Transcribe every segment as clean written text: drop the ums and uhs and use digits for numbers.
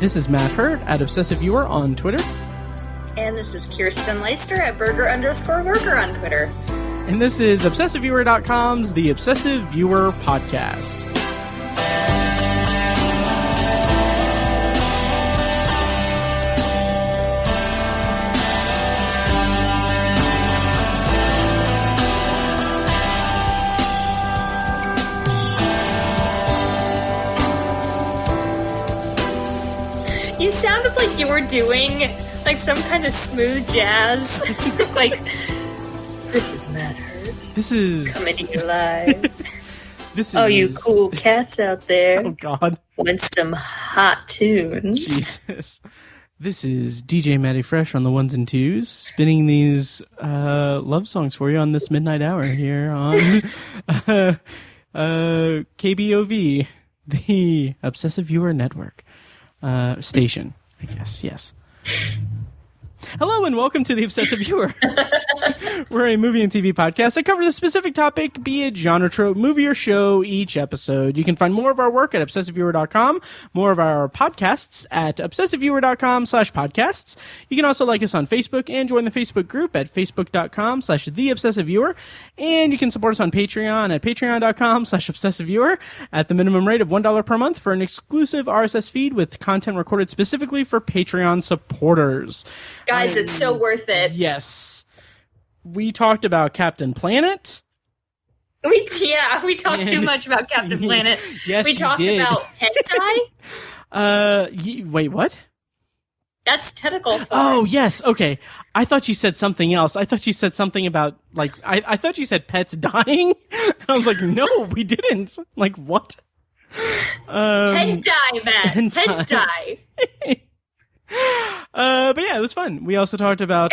This is Matt Hurt at Obsessive Viewer on Twitter. And this is Kyrsten Leister at Burger_Worker on Twitter. And this is ObsessiveViewer.com's The Obsessive Viewer Podcast. You sounded like you were doing like some kind of smooth jazz. Like, this is Matt Hurt. This is... coming to you live. This is... Oh, you cool cats out there. Oh, God. Want some hot tunes. Jesus. This is DJ Matty Fresh on the ones and twos, spinning these love songs for you on this midnight hour here on KBOV, the Obsessive Viewer Network. Station, I guess, yes. Hello and welcome to the Obsessive Viewer. We're a movie and TV podcast that covers a specific topic, be it genre, trope, movie, or show each episode. You can find more of our work at ObsessiveViewer.com, more of our podcasts at ObsessiveViewer.com/podcasts. You can also like us on Facebook and join the Facebook group at Facebook.com/TheObsessiveViewer. And you can support us on Patreon at Patreon.com/ObsessiveViewer at the minimum rate of $1 per month for an exclusive RSS feed with content recorded specifically for Patreon supporters. Guys, it's so worth it. Yes. We talked about Captain Planet. We talked too much about Captain Planet. Yes, we talked about hentai. Wait, what? That's tentacle porn. Oh, yes. Okay. I thought you said something else. I thought you said something about, like, I thought you said pets dying. And I was like, no, we didn't. Like, what? Hentai, man. Hentai. But yeah, it was fun. We also talked about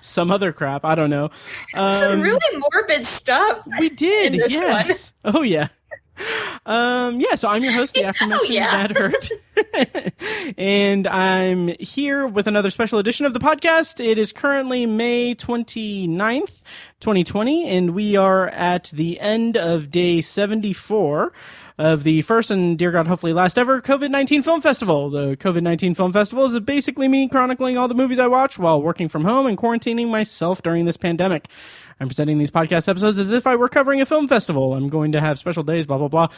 some other crap. I don't know. Some really morbid stuff. We did, yes. One. Oh yeah. So I'm your host, the aforementioned Matt Hurt. And I'm here with another special edition of the podcast. It is currently May 29th, 2020, and we are at the end of day 74 of the first and, dear God, hopefully last ever COVID-19 Film Festival. The COVID-19 Film Festival is basically me chronicling all the movies I watch while working from home and quarantining myself during this pandemic. I'm presenting these podcast episodes as if I were covering a film festival. I'm going to have special days, blah, blah, blah.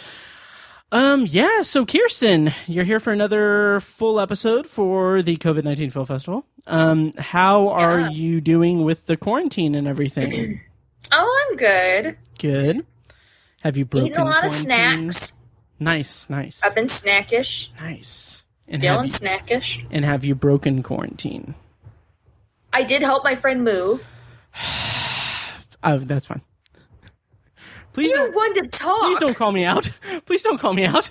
So Kyrsten, you're here for another full episode for the COVID-19 Film Festival. How are you doing with the quarantine and everything? Oh, I'm good. Good. Have you broken eating a lot quarantine? of snacks? Nice. I've been snackish. Nice. And feeling snackish. And have you broken quarantine? I did help my friend move. Oh, that's fine. Please You're one to talk. Please don't call me out. Please don't call me out.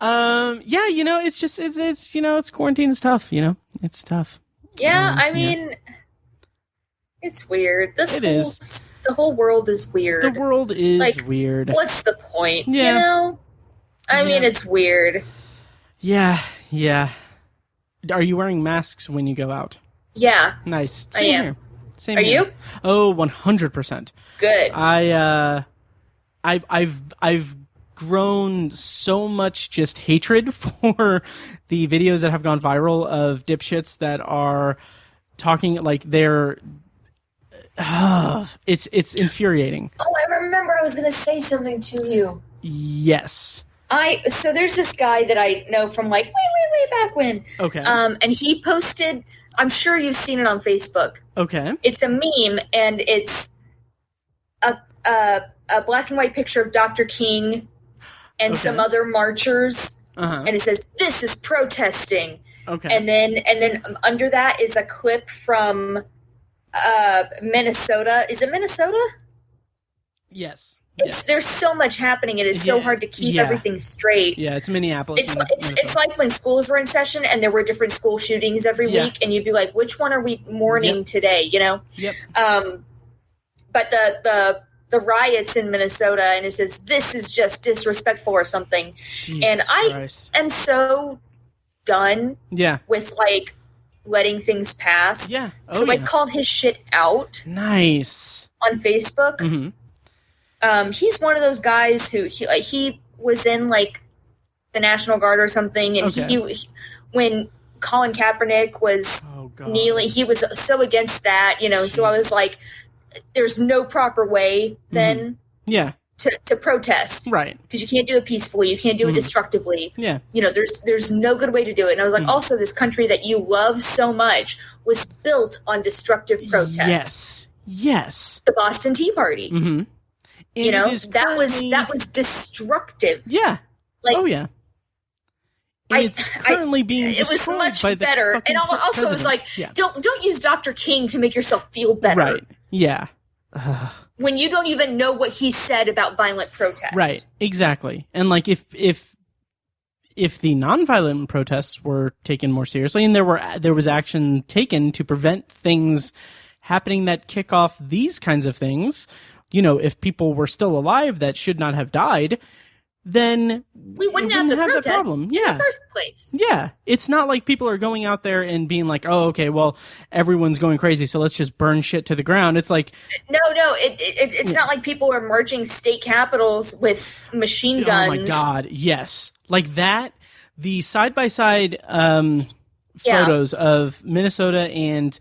It's just it's quarantine is tough, It's tough. Yeah, I mean it's weird. The whole world is weird. The world is weird. What's the point? Yeah. I mean, it's weird. Yeah. Are you wearing masks when you go out? Yeah. Nice. Same here. Same Are here. you? Oh, 100%. Good. I've grown so much just hatred for the videos that have gone viral of dipshits that are talking like they're it's infuriating. Oh, I remember I was going to say something to you. Yes. So there's this guy that I know from like way back when. Okay. And he posted, I'm sure you've seen it on Facebook. Okay. It's a meme and it's a black and white picture of Dr. King and some other marchers. And it says, "This is protesting." Okay. And then under that is a clip from Minnesota. Is it Minnesota? Yes. There's so much happening. It is so hard to keep everything straight. Yeah, it's Minneapolis. It's like when schools were in session and there were different school shootings every week, and you'd be like, which one are we mourning today, Yep. But the riots in Minnesota, and it says, "This is just disrespectful" or something. Jesus and Christ. I am so done with like letting things pass. Yeah. So I called his shit out. Nice. On Facebook. Mm-hmm. He's one of those guys who he was in like the National Guard or something, and when Colin Kaepernick was kneeling, he was so against that, so I was like, there's no proper way then to protest. Right. Because you can't do it peacefully, you can't do it destructively. Yeah. There's no good way to do it. And I was like, also, this country that you love so much was built on destructive protest. Yes. The Boston Tea Party. Mm-hmm. That was destructive. Yeah. Like, and it's currently being destroyed. It was much by the better. And also, it was like, don't use Dr. King to make yourself feel better. Right. Yeah. When you don't even know what he said about violent protest. Right. Exactly. And like, if the nonviolent protests were taken more seriously, and there was action taken to prevent things happening that kick off these kinds of things, if people were still alive that should not have died, then we wouldn't have the protests problem. in the first place. Yeah. It's not like people are going out there and being like, oh, okay, well, everyone's going crazy, so let's just burn shit to the ground. It's like... No, it's not like people are marching state capitals with machine guns. Oh, my God, yes. Like that, the side-by-side photos of Minnesota and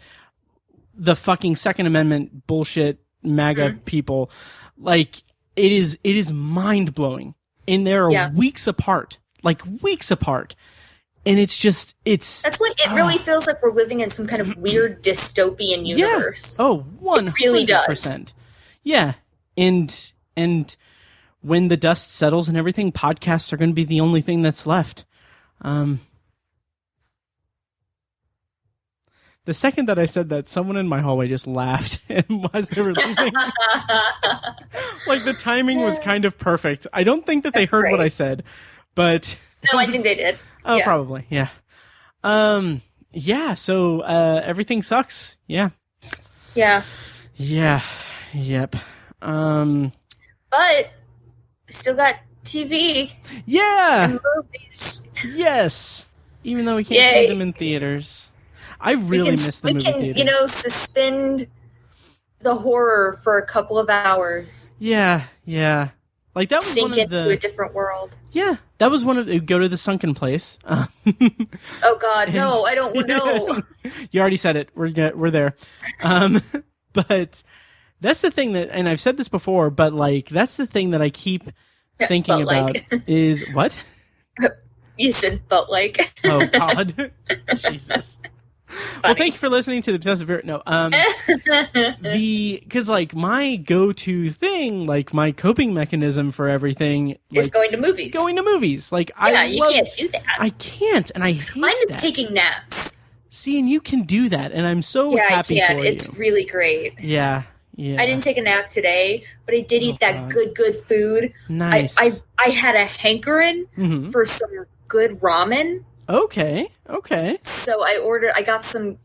the fucking Second Amendment bullshit MAGA people, like, it is mind-blowing. And they're weeks apart. And it's that's what it really feels like. We're living in some kind of weird dystopian universe. Yeah. Oh, 100%. It really does. Yeah. And when the dust settles and everything, podcasts are going to be the only thing that's left. The second that I said that, someone in my hallway just laughed as they were leaving. Like, the timing was kind of perfect. I don't think that they heard what I said, but... No, I think they did. Oh, probably, yeah. So everything sucks. Yeah. Yeah. Yeah. Yep. But still got TV. Yeah. And movies. Yes. Even though we can't see them in theaters. I really miss the movie theater. We can, suspend the horror for a couple of hours. Yeah. Like, that was Sink one of into a different world. Yeah, that was one of go to the sunken place. Oh God, no! I don't know. You already said it. We're there. But that's the thing and I've said this before, but like that's the thing that I keep thinking about is what? You said felt like. Oh God, Jesus. Well, thank you for listening to the Obsessive Ver- No, because like my go-to thing, like my coping mechanism for everything, is going to movies. Like, you can't do that. I can't, and I hate Mine is taking naps. See, and you can do that, and I'm so happy for you. It's really great. Yeah. I didn't take a nap today, but I did eat that good food. Nice. I had a hankering for some good ramen. Okay. So I got some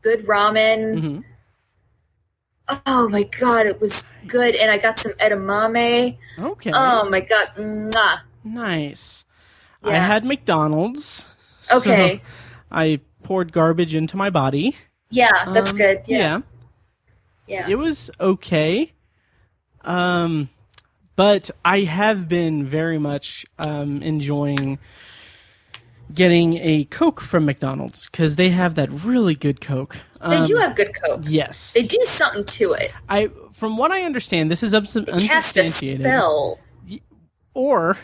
good ramen. Oh my God, it was good. And I got some edamame. Okay. Oh my God. Mwah. Nice. Yeah. I had McDonald's. Okay. So I poured garbage into my body. Yeah, that's good. Yeah. It was okay. But I have been very much enjoying getting a Coke from McDonald's because they have that really good Coke. They do have good Coke. Yes. They do something to it. From what I understand, this is unsubstantiated. Cast a spell. Or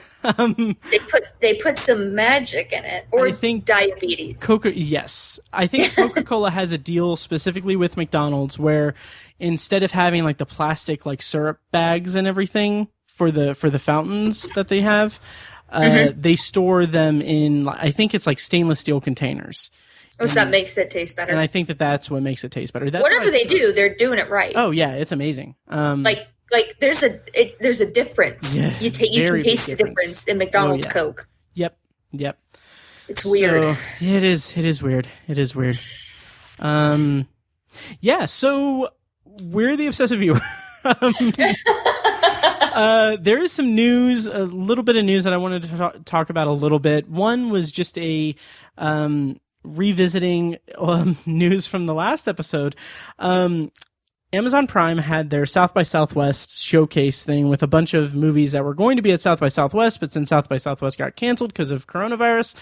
they put some magic in it, or I think diabetes. Yes, I think Coca-Cola has a deal specifically with McDonald's where instead of having like the plastic like syrup bags and everything for the fountains that they have, they store them in, I think it's like stainless steel containers. Oh, so that makes it taste better. And I think that's what makes it taste better. Whatever they do, they're doing it right. Oh yeah, it's amazing. Like there's a difference. Yeah, you can taste the difference in McDonald's Coke. Yep. It's weird. So, it is weird. Yeah. So we're the Obsessive Viewer. There is some news, a little bit of news that I wanted to talk about a little bit. One was just a revisiting news from the last episode. Amazon Prime had their South by Southwest showcase thing with a bunch of movies that were going to be at South by Southwest, but since South by Southwest got canceled because of coronavirus,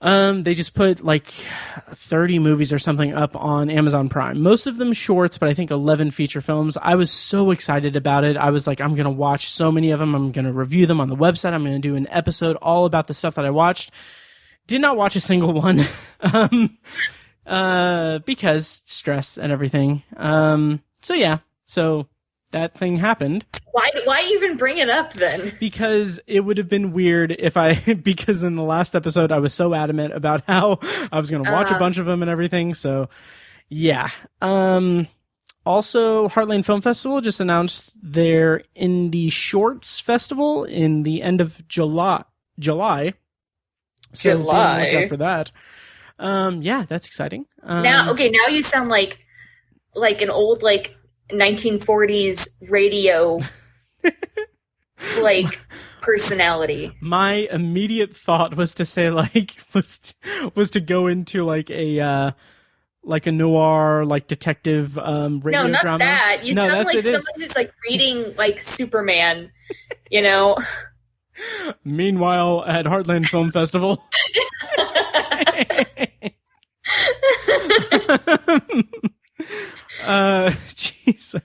they just put like 30 movies or something up on Amazon Prime. Most of them shorts, but I think 11 feature films. I was so excited about it. I was like, I'm going to watch so many of them. I'm going to review them on the website. I'm going to do an episode all about the stuff that I watched. Did not watch a single one. Because stress and everything. So that thing happened. Why even bring it up then? Because it would have been weird because in the last episode I was so adamant about how I was going to watch a bunch of them and everything. So yeah. Also, Heartland Film Festival just announced their Indie Shorts Festival in the end of July. So be on the lookout for that. Yeah, that's exciting. Now you sound like an old 1940s radio personality. My immediate thought was to say was to go into a noir detective radio drama. No, not that. You sound like someone who's reading Superman, Meanwhile, at Heartland Film Festival. Jesus.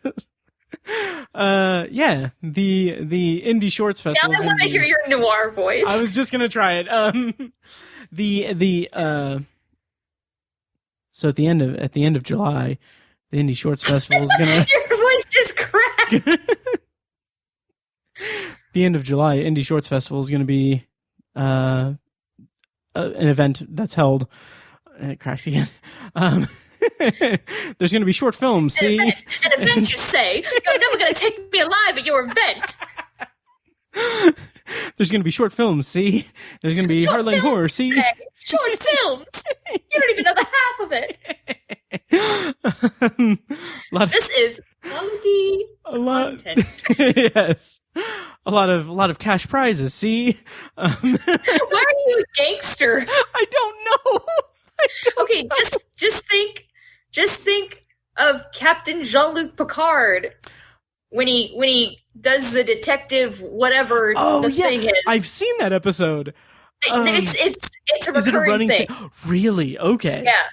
Yeah, the Indie Shorts Festival. Now I want to hear your noir voice. I was just gonna try it. So at the end of July, the Indie Shorts Festival is gonna. Your voice just cracked. The end of July, Indie Shorts Festival is going to be an event that's held. And it cracked again. There's going to be short films. See, an event, you say? You're never going to take me alive at your event. There's going to be short films. See, there's going to be Heartland Horror. See, short films. You don't even know the half of it. This is quality content. Yes, a lot of cash prizes. See, why are you a gangster? I don't know. Okay, just think of Captain Jean-Luc Picard when he does the detective whatever thing is. I've seen that episode. It's a recurring thing. Really? Okay. Yeah.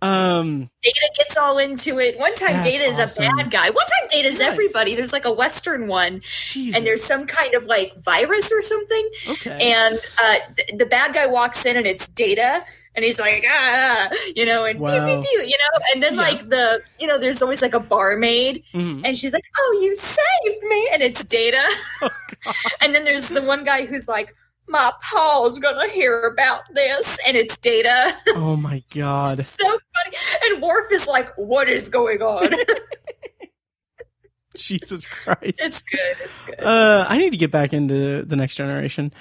Data gets all into it. One time Data is awesome. A bad guy. One time Data is everybody. There's a Western one. Jesus. And there's some kind of virus or something. Okay. And the bad guy walks in and it's Data. And he's like, and wow. pew, pew, pew, and then there's always a barmaid, and she's like, oh, you saved me, and it's Data. Oh, God. And then there's the one guy who's like, my Paul's gonna hear about this, and it's Data. Oh my God. So funny. And Worf is like, what is going on? Jesus Christ. It's good. I need to get back into The Next Generation.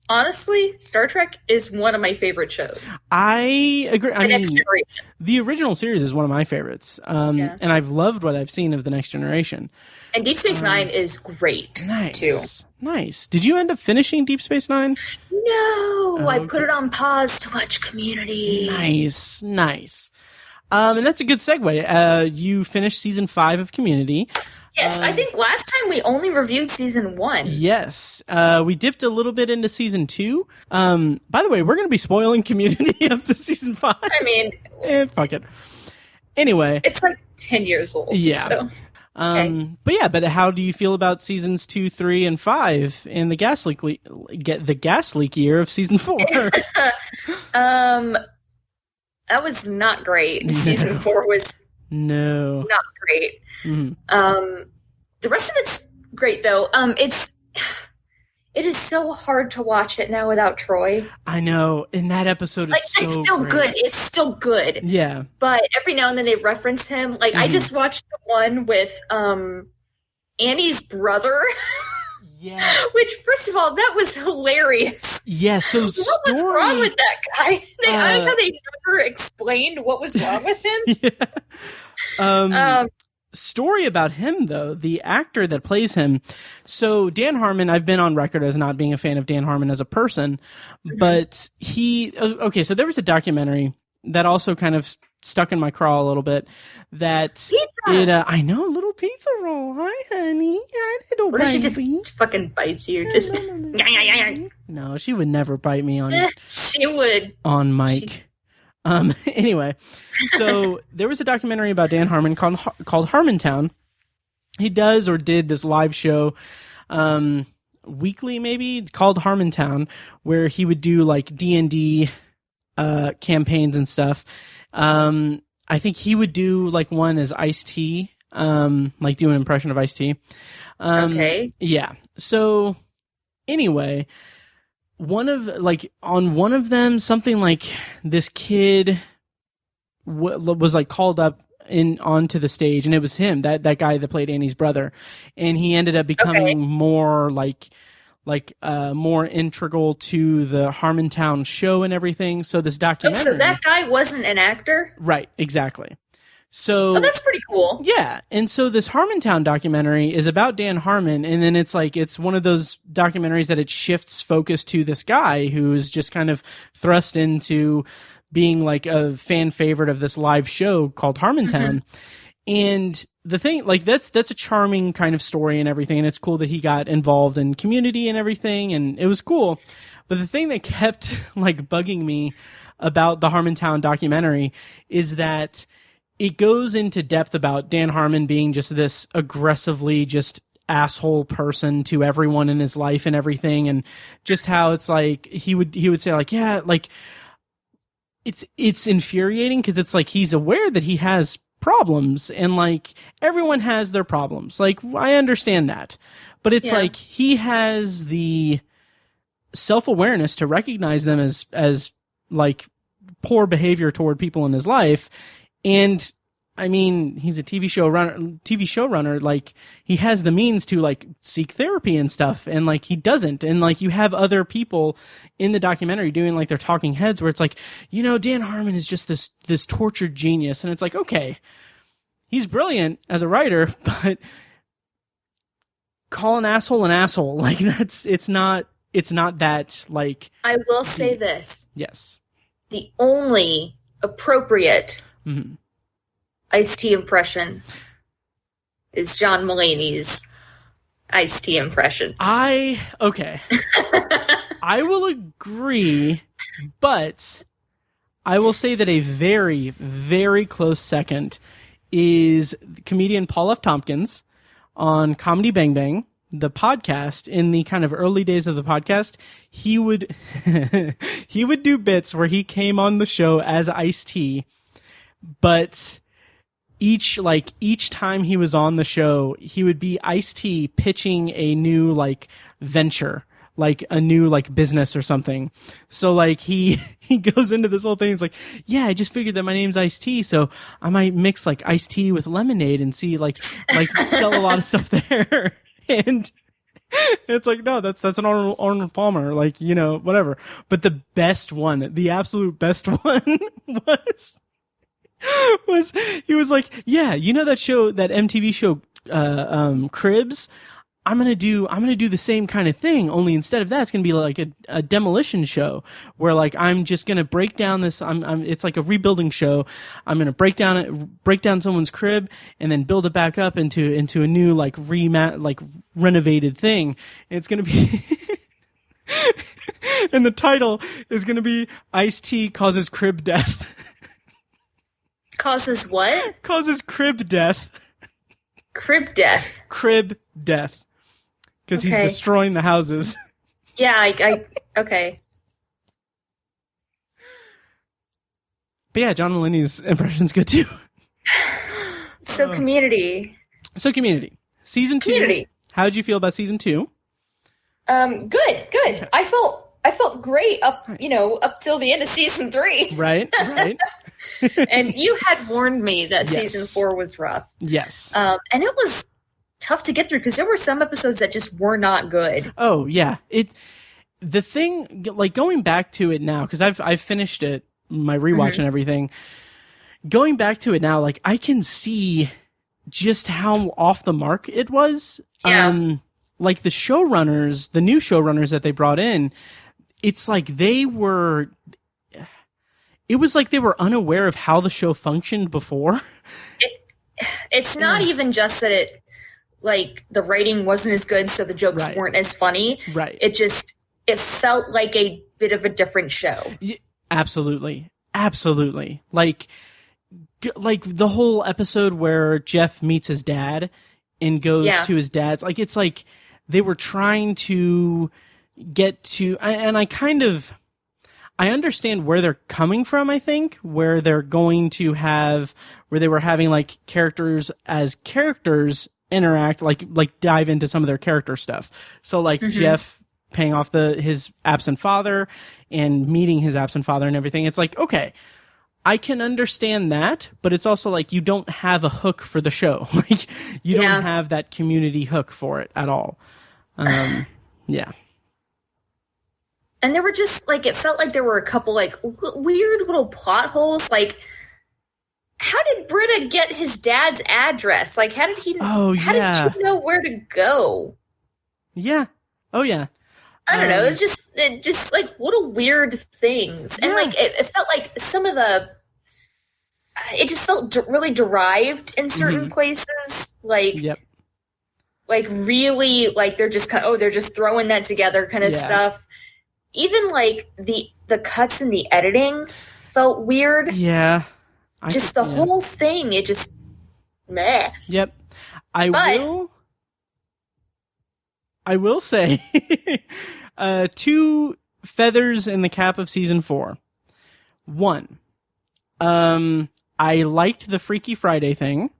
Honestly, Star Trek is one of my favorite shows. I agree. Next Generation. The original series is one of my favorites. And I've loved what I've seen of The Next Generation. And Deep Space Nine is great, too. Nice. Did you end up finishing Deep Space Nine? No, I put it on pause to watch Community. Nice. And that's a good segue. You finished season 5 of Community. Yes, I think last time we only reviewed season 1. Yes. We dipped a little bit into season 2. By the way, we're going to be spoiling Community up to season 5. I mean... fuck it. Anyway. It's 10 years old. Yeah. So. Okay. But how do you feel about seasons 2, 3, and 5 in the gas leak year of season 4? That was not great. No. Season 4 was not great. Mm-hmm. The rest of it's great though. It is so hard to watch it now without Troy. I know. And that episode is so it's still great. Good. It's still good. Yeah. But every now and then they reference him. I just watched the one with Annie's brother. Yeah. Which, first of all, that was hilarious. Yeah, so what was wrong with that guy? I like how they never explained what was wrong with him. Yeah. Story about him, though, the actor that plays him. So Dan Harmon, I've been on record as not being a fan of Dan Harmon as a person, but so there was a documentary that also kind of stuck in my craw a little bit. That pizza. I know, a little pizza roll. Hi, honey. Hi, little what baby. If she just fucking bites you? Just no, she would never bite me on. She would on mic. Anyway, so there was a documentary about Dan Harmon called Harmontown. He does or did this live show, weekly maybe, called Harmontown, where he would do like D&D campaigns and stuff. I think he would do like one as Ice-T, like do an impression of Ice-T. Okay. Yeah. So anyway, on one of them, something like this kid was like called up onto the stage, and it was him, that guy that played Annie's brother, and he ended up becoming more more integral to the Harmontown show and everything. So this documentary. So that guy wasn't an actor? Right, exactly. So that's pretty cool. Yeah, and so this Harmontown documentary is about Dan Harmon, and then it's one of those documentaries that it shifts focus to this guy who is just kind of thrust into being like a fan favorite of this live show called Harmontown. And the thing, like, that's a charming kind of story and everything, and it's cool that he got involved in community and everything, and it was cool. But the thing that kept like bugging me about the Harmontown documentary is that it goes into depth about Dan Harmon being just this aggressively just asshole person to everyone in his life and everything, and just how it's like he would say like, yeah, like it's infuriating because it's like he's aware that he has problems, and like everyone has their problems. Like, I understand that, but it's like he has the self-awareness to recognize them as like poor behavior toward people in his life. And I mean, he's a TV showrunner. Like, he has the means to like seek therapy and stuff, and like he doesn't. And like you have other people in the documentary doing like their talking heads where it's like, you know, Dan Harmon is just this tortured genius, and it's like, okay, he's brilliant as a writer, but call an asshole. Like, it's not that like. I will say this. Yes. The only appropriate Ice-T impression is John Mulaney's Ice-T impression. Okay. I will agree, but I will say that a very, very close second is comedian Paul F. Tompkins on Comedy Bang Bang, the podcast. In the kind of early days of the podcast, he would do bits where he came on the show as Ice-T, but each time he was on the show, he would be Ice-T pitching a new like venture, like a new like business or something. So like he goes into this whole thing. It's like, yeah, I just figured that my name's Ice-T, so I might mix like iced tea with lemonade and see like sell a lot of stuff there. And it's like, no, that's an Arnold Palmer, like, you know, whatever. But the best one, the absolute best one was he was like, yeah, you know that show, that MTV show, Cribs? I'm gonna do the same kind of thing, only instead of that, it's gonna be like a demolition show where like I'm just gonna break down this. It's like a rebuilding show. I'm gonna break down someone's crib and then build it back up into a new like renovated thing. And it's gonna be, and the title is gonna be Ice-T Causes Crib Death. Causes what? Causes crib death. Crib death. Crib death. Because he's destroying the houses. Yeah, I okay. But yeah, John Mulaney's impression's good too. So Community. Season 2. Community. How'd you feel about season 2? Good. Okay. I felt great up till the end of season 3. Right. And you had warned me that season 4 was rough. Yes. And it was tough to get through because there were some episodes that just were not good. Oh yeah. The thing, like, going back to it now, because I've finished it, my rewatch and everything. Going back to it now, like, I can see just how off the mark it was. Yeah. Like the showrunners, the new showrunners that they brought in, it's like they were. it was like they were unaware of how the show functioned before. It's not even just that it, like, the writing wasn't as good, so the jokes weren't as funny. Right. It felt like a bit of a different show. Yeah, absolutely. Absolutely. Like the whole episode where Jeff meets his dad and goes to his dad's, like, it's like they were trying to get to, and I understand where they're coming from, I think, where they're going to have, where they were having, like, characters as characters interact, like dive into some of their character stuff. So, like, Jeff paying off his absent father and meeting his absent father and everything. It's like, okay, I can understand that, but it's also like you don't have a hook for the show. Like, you don't have that community hook for it at all. Yeah. And there were just, like, it felt like there were a couple, like, weird little plot holes. Like, how did Britta get his dad's address? Like, how did he did she know where to go? Yeah. Oh, yeah. I don't know. It just like, little weird things. And, like, it felt like some of it just felt really derived in certain places. Like, like, really, like, they're just they're just throwing that together kind of stuff. Even, like, the cuts in the editing felt weird. Yeah. The whole thing, it just, meh. Yep. I will say, 2 feathers in the cap of season 4. 1, I liked the Freaky Friday thing.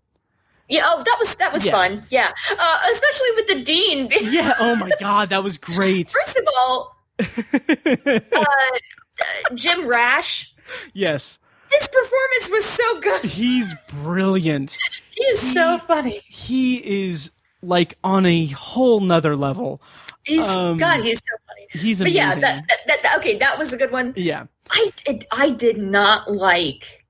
Yeah, that was fun. Yeah. Especially with the dean. Yeah, oh my god, that was great. First of all, Jim Rash. Yes. His performance was so good. He's brilliant. He is so funny. He is, like, on a whole nother level. He's so funny. He's amazing. But yeah, that was a good one. Yeah. I did not like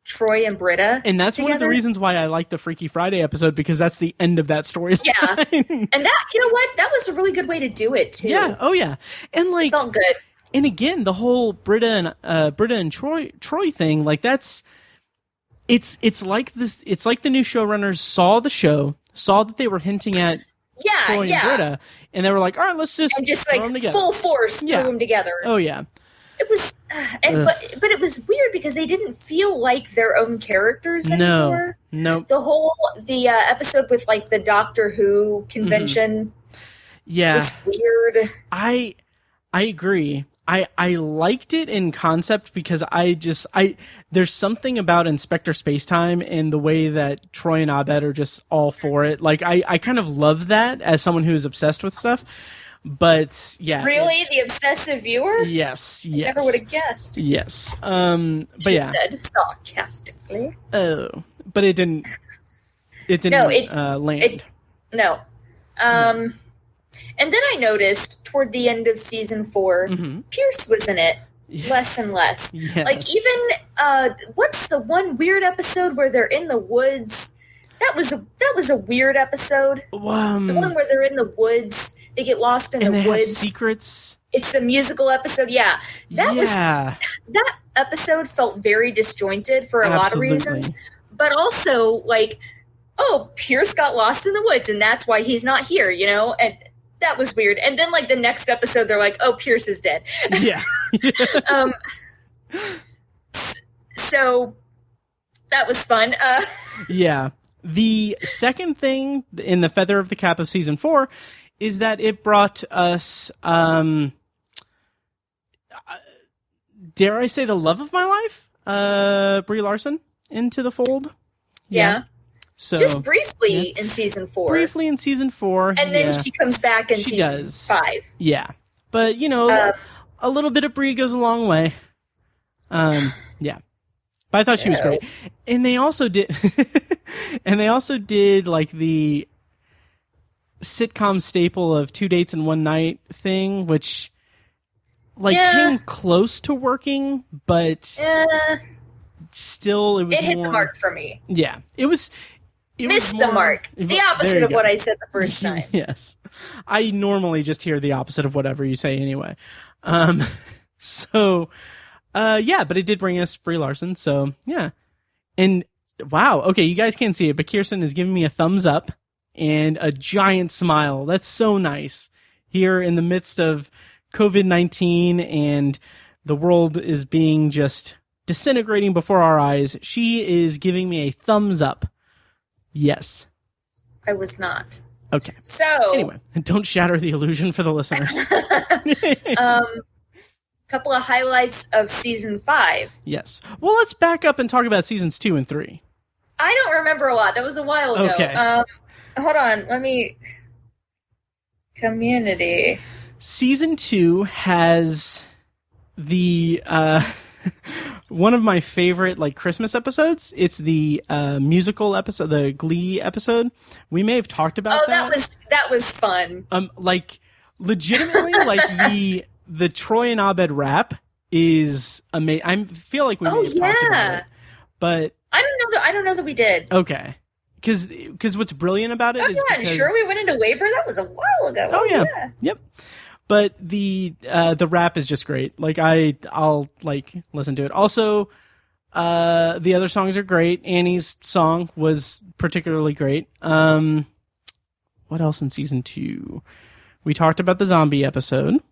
Troy and Britta. And that's together. One of the reasons why I like the Freaky Friday episode, because that's the end of that storyline. Yeah. And that, you know what? That was a really good way to do it, too. Yeah. Oh, yeah. And, like, it felt good. And again, the whole Britta and Troy thing, like, it's like this. It's like the new showrunners saw the show, saw that they were hinting at Troy and Britta, and they were like, all right, let's just throw them together. Full force throw them together. Oh yeah. It was, but it was weird because they didn't feel like their own characters anymore. No. The episode with, like, the Doctor Who convention, was weird. I agree. I liked it in concept because there's something about Inspector Spacetime and the way that Troy and Abed are just all for it. Like, I kind of love that as someone who's obsessed with stuff. But yeah. Really? The obsessive viewer? Yes. I never would have guessed. Yes. She said sarcastically. Oh. But it didn't land. No. And then I noticed toward the end of season 4, Pierce was in it less and less. Yes. Like, even what's the one weird episode where they're in the woods? That was a weird episode. The one where they're in the woods, they get lost in the woods. Have secrets. It's the musical episode. Yeah, that episode felt very disjointed for a lot of reasons, but also, like, oh, Pierce got lost in the woods, and that's why he's not here. You know, and that was weird. And then, like, the next episode, they're like, oh, Pierce is dead. Yeah. So that was fun. Yeah. The second thing in the feather of the cap of season 4 is that it brought us, dare I say, the love of my life, Brie Larson, into the fold. Yeah. So just briefly in season 4. Briefly in season 4. And then she comes back in season 5. Yeah. But, you know, a little bit of Brie goes a long way. Yeah. But I thought she was great. And they also did like the sitcom staple of 2 dates and 1 night thing, which came close to working, but still it hit the mark for me. Yeah. It missed the mark. The opposite of what I said the first time. Yes. I normally just hear the opposite of whatever you say anyway. So Yeah, but it did bring us Brie Larson, so yeah. And wow, okay, you guys can't see it, but Kyrsten is giving me a thumbs up and a giant smile. That's so nice. Here in the midst of COVID-19 and the world is being just disintegrating before our eyes, she is giving me a thumbs up. Yes. I was not. Okay. So anyway, don't shatter the illusion for the listeners. Couple of highlights of season 5. Yes. Well, let's back up and talk about seasons 2 and 3. I don't remember a lot. That was a while ago. Okay. Hold on. Let me... Community. Season 2 has the one of my favorite like Christmas episodes. It's the musical episode, the Glee episode. We may have talked about that. Oh, that was fun. Like legitimately, like the Troy and Abed rap is amazing. I feel like we may have talked about it, but I don't know that we did. Okay. Because what's brilliant about it is I'm sure we went into labor. That was a while ago. Oh yeah. Yep. But the rap is just great. Like I'll like listen to it. Also, the other songs are great. Annie's song was particularly great. What else in season 2? We talked about the zombie episode.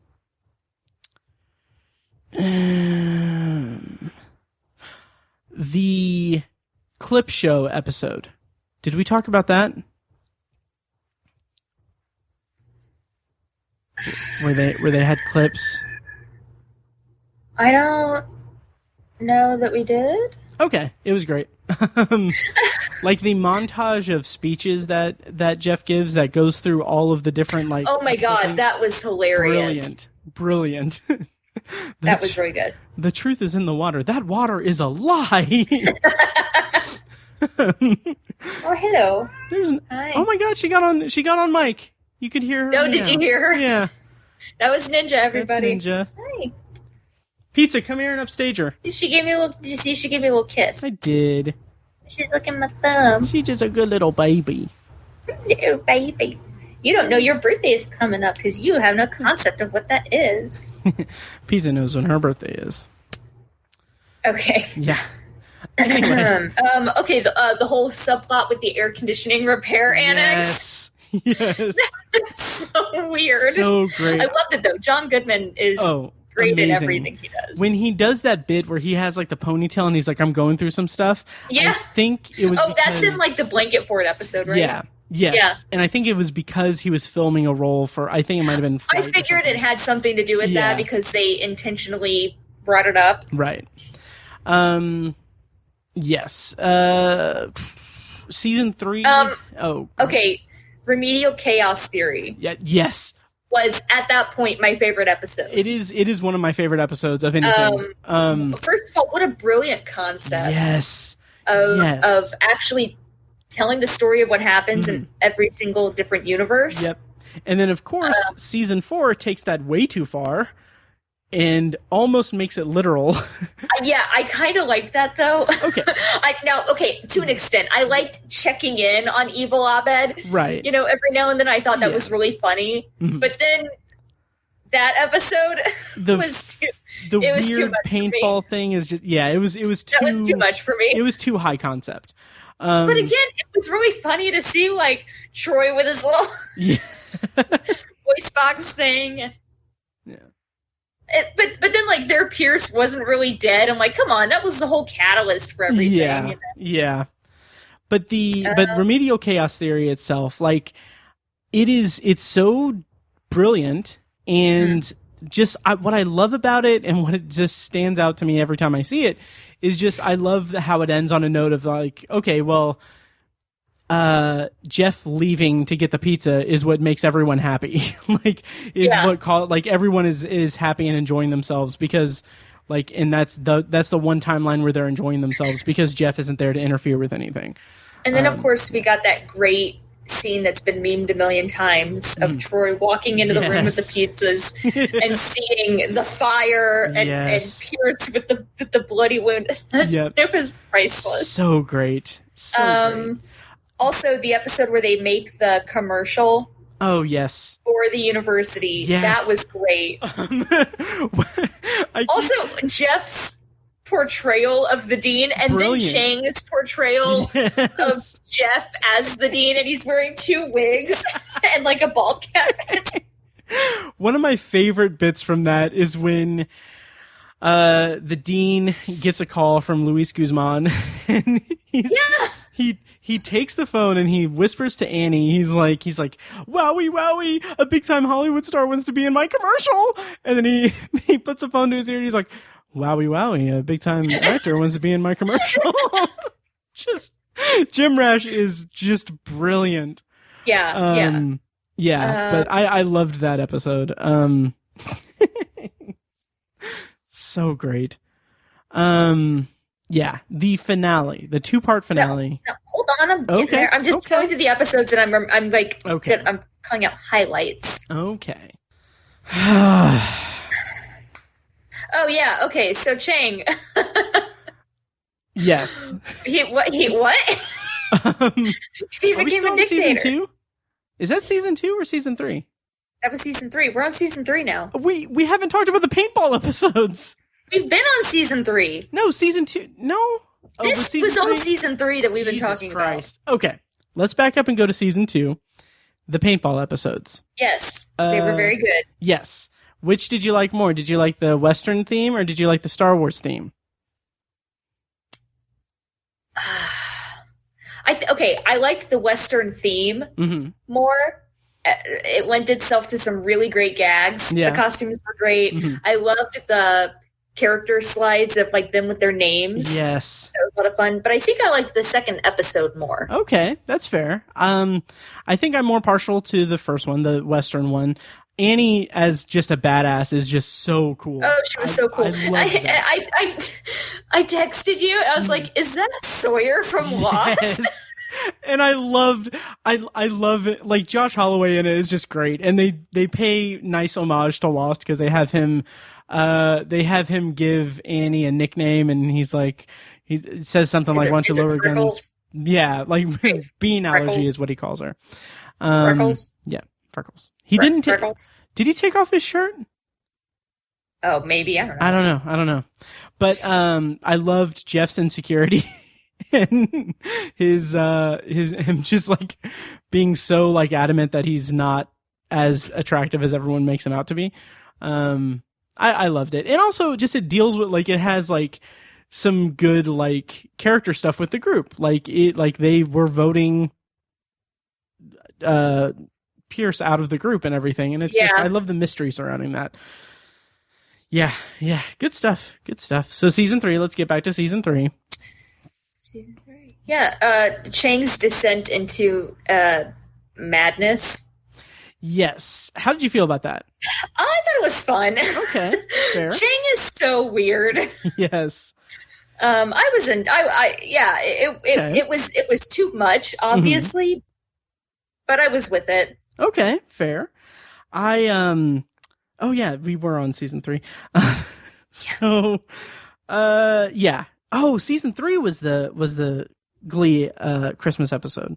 The clip show episode. Did we talk about that? Where they had clips? I don't know that we did. Okay, it was great. Like the montage of speeches that Jeff gives that goes through all of the different like. Oh my god, that was hilarious! Brilliant. That was really good. The truth is in the water. That water is a lie. Oh, hello. Hi. Oh my god, she got on mic. You could hear her. No, did you hear her? Yeah. That was Ninja, everybody. That's Ninja. Hi. Pizza, come here and upstage her. She gave me a little. Did you see? She gave me a little kiss. I did. She's licking my thumb. She's just a good little baby. Little baby. You don't know your birthday is coming up because you have no concept of what that is. Pizza knows when her birthday is. Okay. Yeah. Anyway. Okay, the whole subplot with the air conditioning repair annex. Yes. That's so weird. So great. I loved it though. John Goodman is great amazing. in everything he does. When he does that bit where he has like the ponytail and he's like, I'm going through some stuff. Yeah. I think it was that's in like the Blanket Fort episode, right? Yeah. Yes. Yeah. And I think it was because he was filming a role for, I think it might have been I figured it had something to do with that because they intentionally brought it up. Right. Yes. Season 3. Okay. Remedial Chaos Theory. Yeah. Yes. Was at that point my favorite episode. It is one of my favorite episodes of anything. First of all, what a brilliant concept. Yes. Of actually telling the story of what happens in every single different universe. Yep. And then of course, season 4 takes that way too far and almost makes it literal. Yeah, I kind of like that though. Okay. To an extent. I liked checking in on Evil Abed. Right. You know, every now and then I thought that was really funny. Mm-hmm. But then that episode was too... The weird paintball thing is just... Yeah, it was too... That was too much for me. It was too high concept. But again, it was really funny to see, like, Troy with his little voice box thing. Yeah. But then, like, their Pierce wasn't really dead. I'm like, come on, that was the whole catalyst for everything. Yeah, you know? Yeah. But but Remedial Chaos Theory itself, like, it's so brilliant, and just what I love about it and what it just stands out to me every time I see it is just I love how it ends on a note of like, okay, well, Jeff leaving to get the pizza is what makes everyone happy. Like everyone is happy and enjoying themselves because like, and that's the one timeline where they're enjoying themselves because Jeff isn't there to interfere with anything. And then of course we got that great scene that's been memed a million times of Troy walking into the room with the pizzas and seeing the fire and Pierce with the bloody wound. It was priceless. So great. So great. Also, the episode where they make the commercial Oh, yes. For the university. Yes. That was great. Also, Jeff's portrayal of the dean, and Brilliant. then Chang's portrayal of Jeff as the dean, and he's wearing 2 wigs and like a bald cap. One of my favorite bits from that is when the dean gets a call from Luis Guzman, and he takes the phone and he whispers to Annie. He's like, "Wowie, wowie! A big time Hollywood star wants to be in my commercial." And then he puts the phone to his ear and he's like, "Wowie, wowie! A big time actor wants to be in my commercial." Just Jim Rash is just brilliant. Yeah. But I loved that episode. So great. Yeah, the finale, the 2-part finale. No, hold on, I'm getting there. I'm just going through the episodes and I'm calling out highlights. Okay. Oh yeah, okay. So Chang. Yes. He what? He are we became still a dictator. In season 2? Is that season 2 or season 3? That was season 3. We're on season 3 now. We haven't talked about the paintball episodes. We've been on season 3. No, season 2. No. This was on season 3 that we've been talking about. Okay, let's back up and go to season 2. The paintball episodes. Yes, they were very good. Yes. Which did you like more? Did you like the Western theme or did you like the Star Wars theme? I liked the Western theme more. It lent itself to some really great gags. Yeah. The costumes were great. I loved the character slides of like them with their names. Yes. That was a lot of fun. But I think I liked the second episode more. Okay, that's fair. I think I'm more partial to the first one, the Western one. Annie as just a badass is just so cool. Oh, she was so cool. I texted you. I was like, "Is that Sawyer from Lost?" Yes. And I love it. Like Josh Holloway in it is just great, and they pay nice homage to Lost because they have him give Annie a nickname, and he says something like, "Why don't you lower your guns?" Yeah, like bean allergy is what he calls her. Freckles. Yeah, Freckles. He didn't. Did he take off his shirt? Oh, maybe. I don't know. But I loved Jeff's insecurity and him just like being so like adamant that he's not as attractive as everyone makes him out to be. I loved it, and also just it deals with like it has like some good like character stuff with the group. Like they were voting Pierce out of the group and everything, and it's just I love the mystery surrounding that. Yeah, good stuff. So season 3, let's get back to season 3. Season 3. Yeah, Chang's descent into madness. Yes. How did you feel about that? I thought it was fun. Okay, fair. Chang is so weird. Yes. It was too much, obviously, but I was with it. Okay, fair. We were on season 3. So, yeah. Oh, season 3 was the Glee Christmas episode.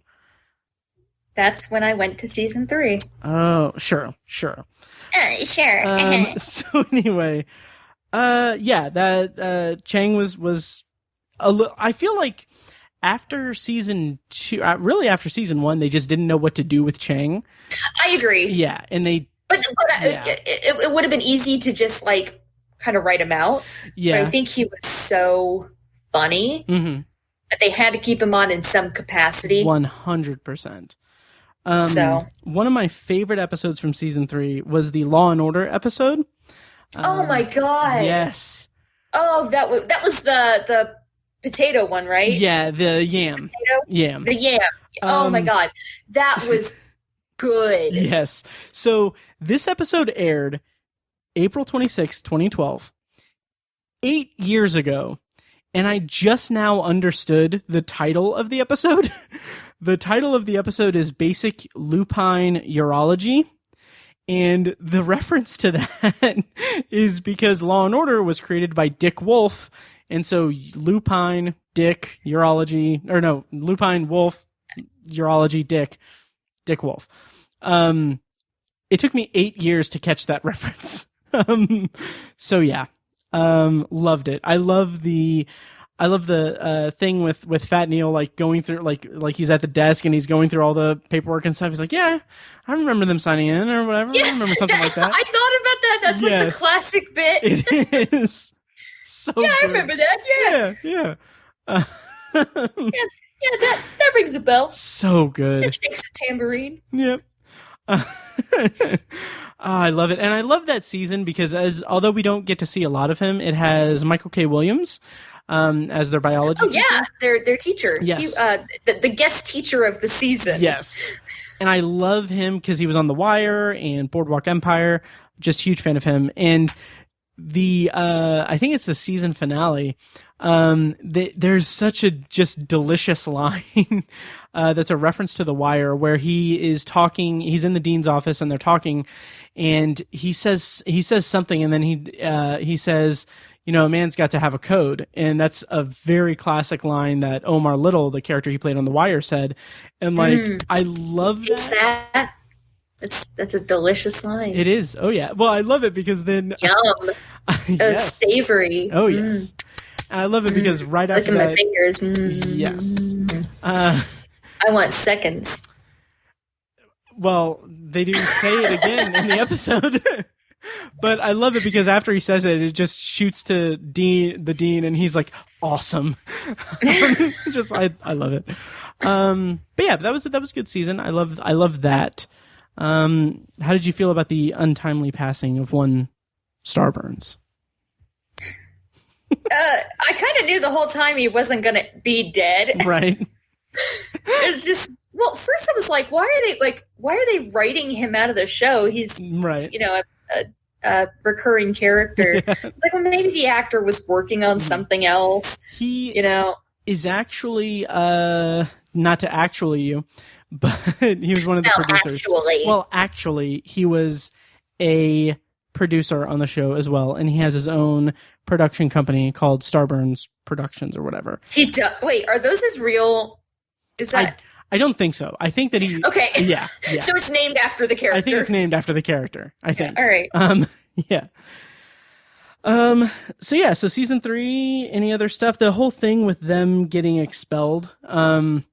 That's when I went to season 3. Oh, sure. Sure. So anyway, that Chang was I feel like after season 2, really after season 1, they just didn't know what to do with Chang. I agree. Yeah, and they. It would have been easy to just like kind of write him out. Yeah, but I think he was so funny that they had to keep him on in some capacity. 100%. So one of my favorite episodes from season 3 was the Law and Order episode. Oh my god! Yes. Oh, that was the potato one, right? Yeah, the yam. Yam. The yam. Oh my god, that was good. Yes. So this episode aired April 26, 2012, 8 years ago, and I just now understood the title of the episode. The title of the episode is Basic Lupine Urology, and the reference to that is because Law & Order was created by Dick Wolf, and so Lupine, Dick, Urology, or no, Lupine, Wolf, Urology, Dick Wolf. It took me 8 years to catch that reference. So yeah, loved it. I love the thing with Fat Neil, like going through, like he's at the desk and he's going through all the paperwork and stuff. He's like, yeah, I remember them signing in or whatever. Yeah. I remember something like that. I thought about that. That's like the classic bit. It is. So yeah, good. I remember that. Yeah. Yeah, that rings a bell. So good. It shakes a tambourine. Yep. I love it, and I love that season because although we don't get to see a lot of him, it has Michael K. Williams as their biology teacher. Their teacher. Yes. The guest teacher of the season. Yes. And I love him because he was on The Wire and Boardwalk Empire. Just huge fan of him. And the I think it's the season finale. There's such a just delicious line that's a reference to The Wire, where he is talking. He's in the dean's office and they're talking, and he says something, and then he says, you know, a man's got to have a code. And that's a very classic line that Omar Little, the character he played on The Wire, said. And I love that. That's a delicious line. It is. Oh yeah. Well, I love it because then yum. Yes. Savory. Oh yes. I love it because right after look at that, my fingers. Yes. I want seconds. Well, they do say it again in the episode. But I love it because after he says it, it just shoots to the dean, and he's like, "Awesome!" I love it. But yeah, that was a good season. I love that. How did you feel about the untimely passing of one Starburns? I kind of knew the whole time he wasn't going to be dead. Right. It's just, well, first I was like, why are they writing him out of the show? He's right. You know, a recurring character. Yeah. It's like, well, maybe the actor was working on something else. He, you know, is actually not to actually you, but he was one of the producers. Actually, he was a producer on the show as well, and he has his own production company called Starburns Productions or whatever. He does. Wait, are those his real? Is that? I don't think so. I think that he. Okay. Yeah. So it's named after the character. I think it's named after the character. I think. All right. Yeah. So season 3. Any other stuff? The whole thing with them getting expelled. It's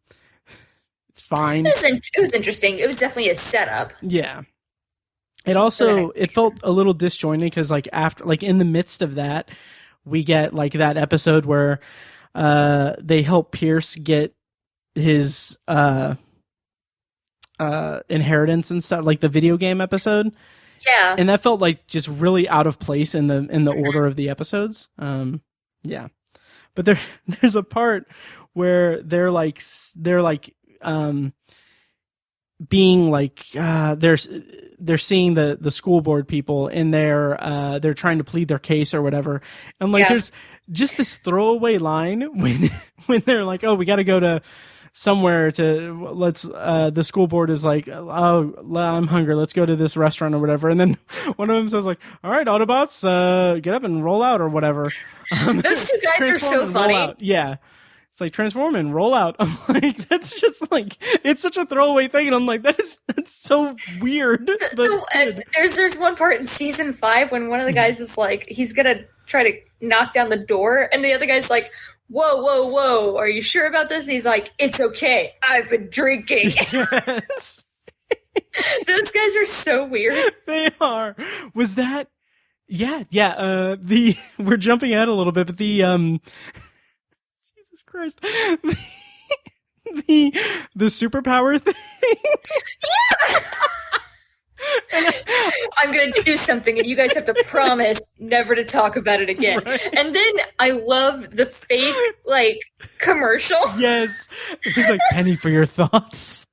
fine. It was interesting. It was definitely a setup. Yeah. It also felt a little disjointed because in the midst of that, we get like that episode where they help Pierce get his inheritance and stuff, like the video game episode. Yeah. And that felt like just really out of place in the order of the episodes. Yeah. But there's a part where they're being like they're seeing the school board people, and they're trying to plead their case or whatever, and there's just this throwaway line when they're like, oh, we got to go to somewhere the school board is like, oh, I'm hungry, let's go to this restaurant or whatever, and then one of them says like, all right, Autobots, get up and roll out or whatever. Those two guys are so funny. Yeah. It's like, transform and roll out. I'm like, that's just like, it's such a throwaway thing. And I'm like, that's so weird. But and there's one part in season 5 when one of the guys is like, he's going to try to knock down the door. And the other guy's like, whoa. Are you sure about this? And he's like, it's okay. I've been drinking. Yes. Those guys are so weird. They are. Was that? Yeah. We're jumping ahead a little bit, but Christ. the superpower thing. Yeah. I'm going to do something and you guys have to promise never to talk about it again. Right. And then I love the fake commercial. Yes. It's like, penny for your thoughts.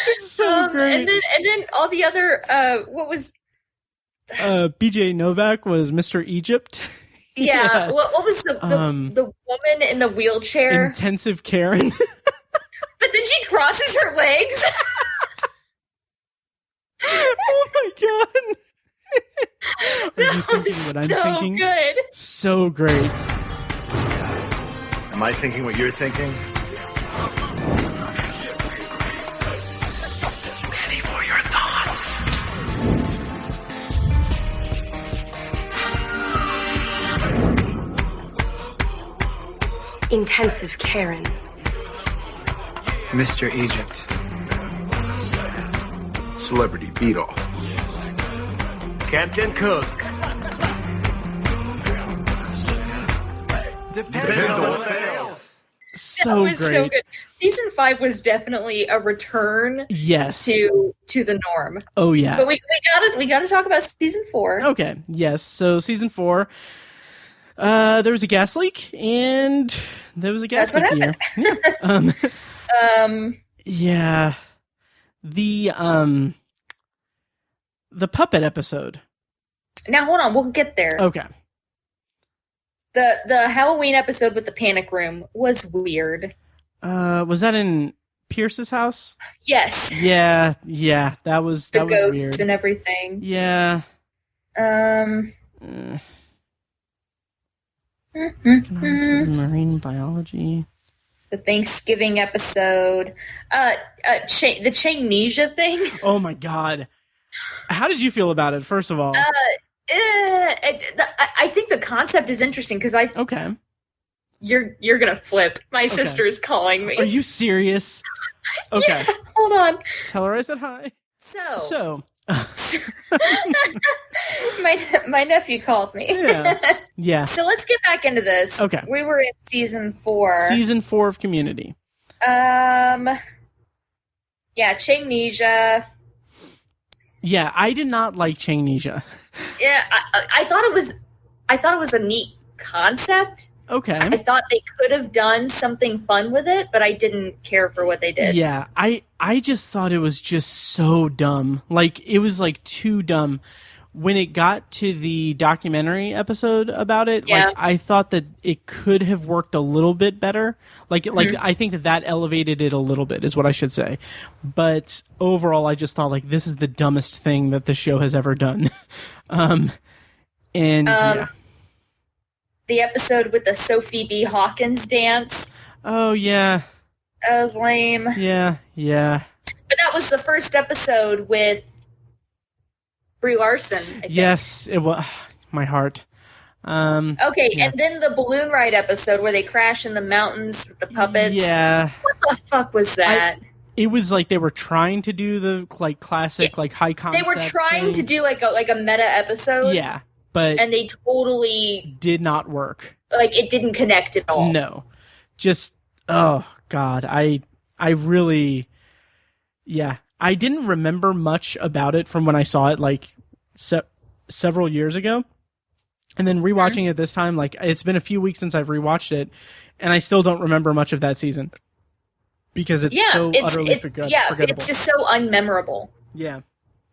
It's so great. And then all the other what was BJ Novak was Mr. Egypt. Yeah. What was the woman in the wheelchair? Intensive Karen. But then she crosses her legs. Oh my god. Are you thinking what I'm thinking? So good. So great. Am I thinking what you're thinking? intensive caring. Mr. Egypt. Celebrity beat-off. Captain Cook. Depends on what fails. So great. So good. Season 5 was definitely a return to the norm. Oh yeah. But we gotta talk about season 4. Okay. Yes. So season 4, there was a gas leak, and there was a gas leak here. Yeah. The puppet episode. Now hold on, we'll get there. Okay. The Halloween episode with the panic room was weird. Was that in Pierce's house? Yes. Yeah, that was the that ghosts was weird. And everything. Yeah. Marine biology. The Thanksgiving episode. The Changnesia thing. Oh my god. How did you feel about it, first of all? I think the concept is interesting because Okay. You're gonna flip. My sister is calling me. Are you serious? Okay. Yeah, hold on. Tell her I said hi. So. my nephew called me. Yeah. So let's get back into this. Okay. We were in season 4. Season 4 of Community. Yeah, Changnesia. Yeah, I did not like Changnesia. Yeah, I thought it was a neat concept. Okay. I thought they could have done something fun with it, but I didn't care for what they did. Yeah, I just thought it was just so dumb. Like, it was like too dumb. When it got to the documentary episode about it, like, I thought that it could have worked a little bit better. Like I think that elevated it a little bit, is what I should say. But overall, I just thought, like, this is the dumbest thing that the show has ever done. Yeah. The episode with the Sophie B. Hawkins dance. Oh, yeah. That was lame. Yeah. But that was the first episode with Brie Larson, I think. Yes, it was. My heart. Okay, and then the balloon ride episode where they crash in the mountains with the puppets. Yeah. What the fuck was that? It was like they were trying to do the classic high concept. They were trying to do like a meta episode. Yeah, but and they totally did not work. Like, it didn't connect at all. No, just oh god, I really, I didn't remember much about it from when I saw it like several years ago. And then rewatching it this time, like, it's been a few weeks since I've rewatched it, and I still don't remember much of that season because it's utterly forgettable. Yeah, it's just so unmemorable. Yeah.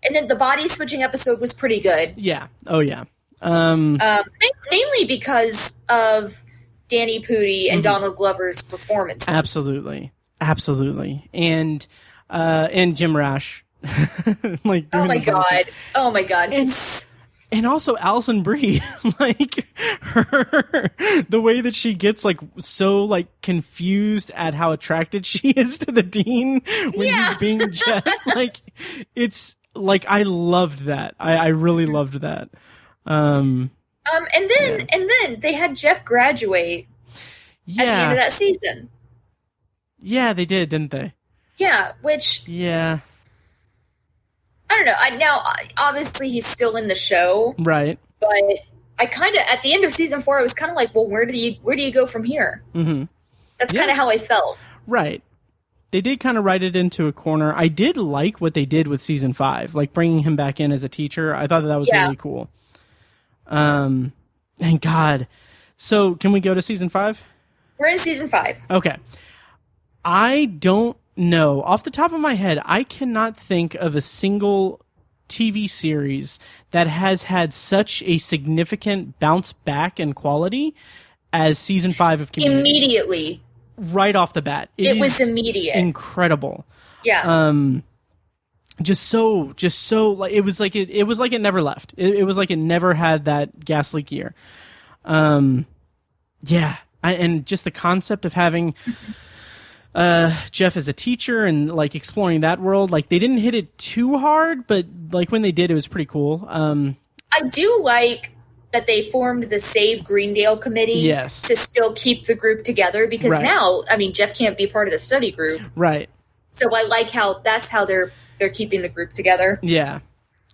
And then the body switching episode was pretty good. Yeah. Oh yeah. Mainly because of Danny Pudi and Donald Glover's performances. Absolutely, and Jim Rash. Like, oh my god. And also Alison Brie, like, the way that she gets like so like confused at how attracted she is to the dean when he's being Jeff. Like, it's like, I loved that. I really loved that. And then they had Jeff graduate at the end of that season. Yeah, they did, didn't they? Yeah, which I don't know. Now, obviously, he's still in the show, right? But I kind of, at the end of season 4, I was kind of like, well, where do you go from here? Mm-hmm. That's kind of how I felt. Right. They did kind of write it into a corner. I did like what they did with season 5, like bringing him back in as a teacher. I thought that was really cool. Thank God. So, can we go to season 5? We're in season 5. Okay. I don't know. Off the top of my head, I cannot think of a single TV series that has had such a significant bounce back in quality as season 5 of Community. Immediately. Right off the bat. It was immediate. Incredible. Yeah. Just so like it was like it never left. It was like it never had that gas leak year. And just the concept of having Jeff as a teacher and like exploring that world, like, they didn't hit it too hard, but like when they did, it was pretty cool. I do like that they formed the Save Greendale Committee to still keep the group together, because now, I mean, Jeff can't be part of the study group. Right. So I like how that's how they're keeping the group together. Yeah.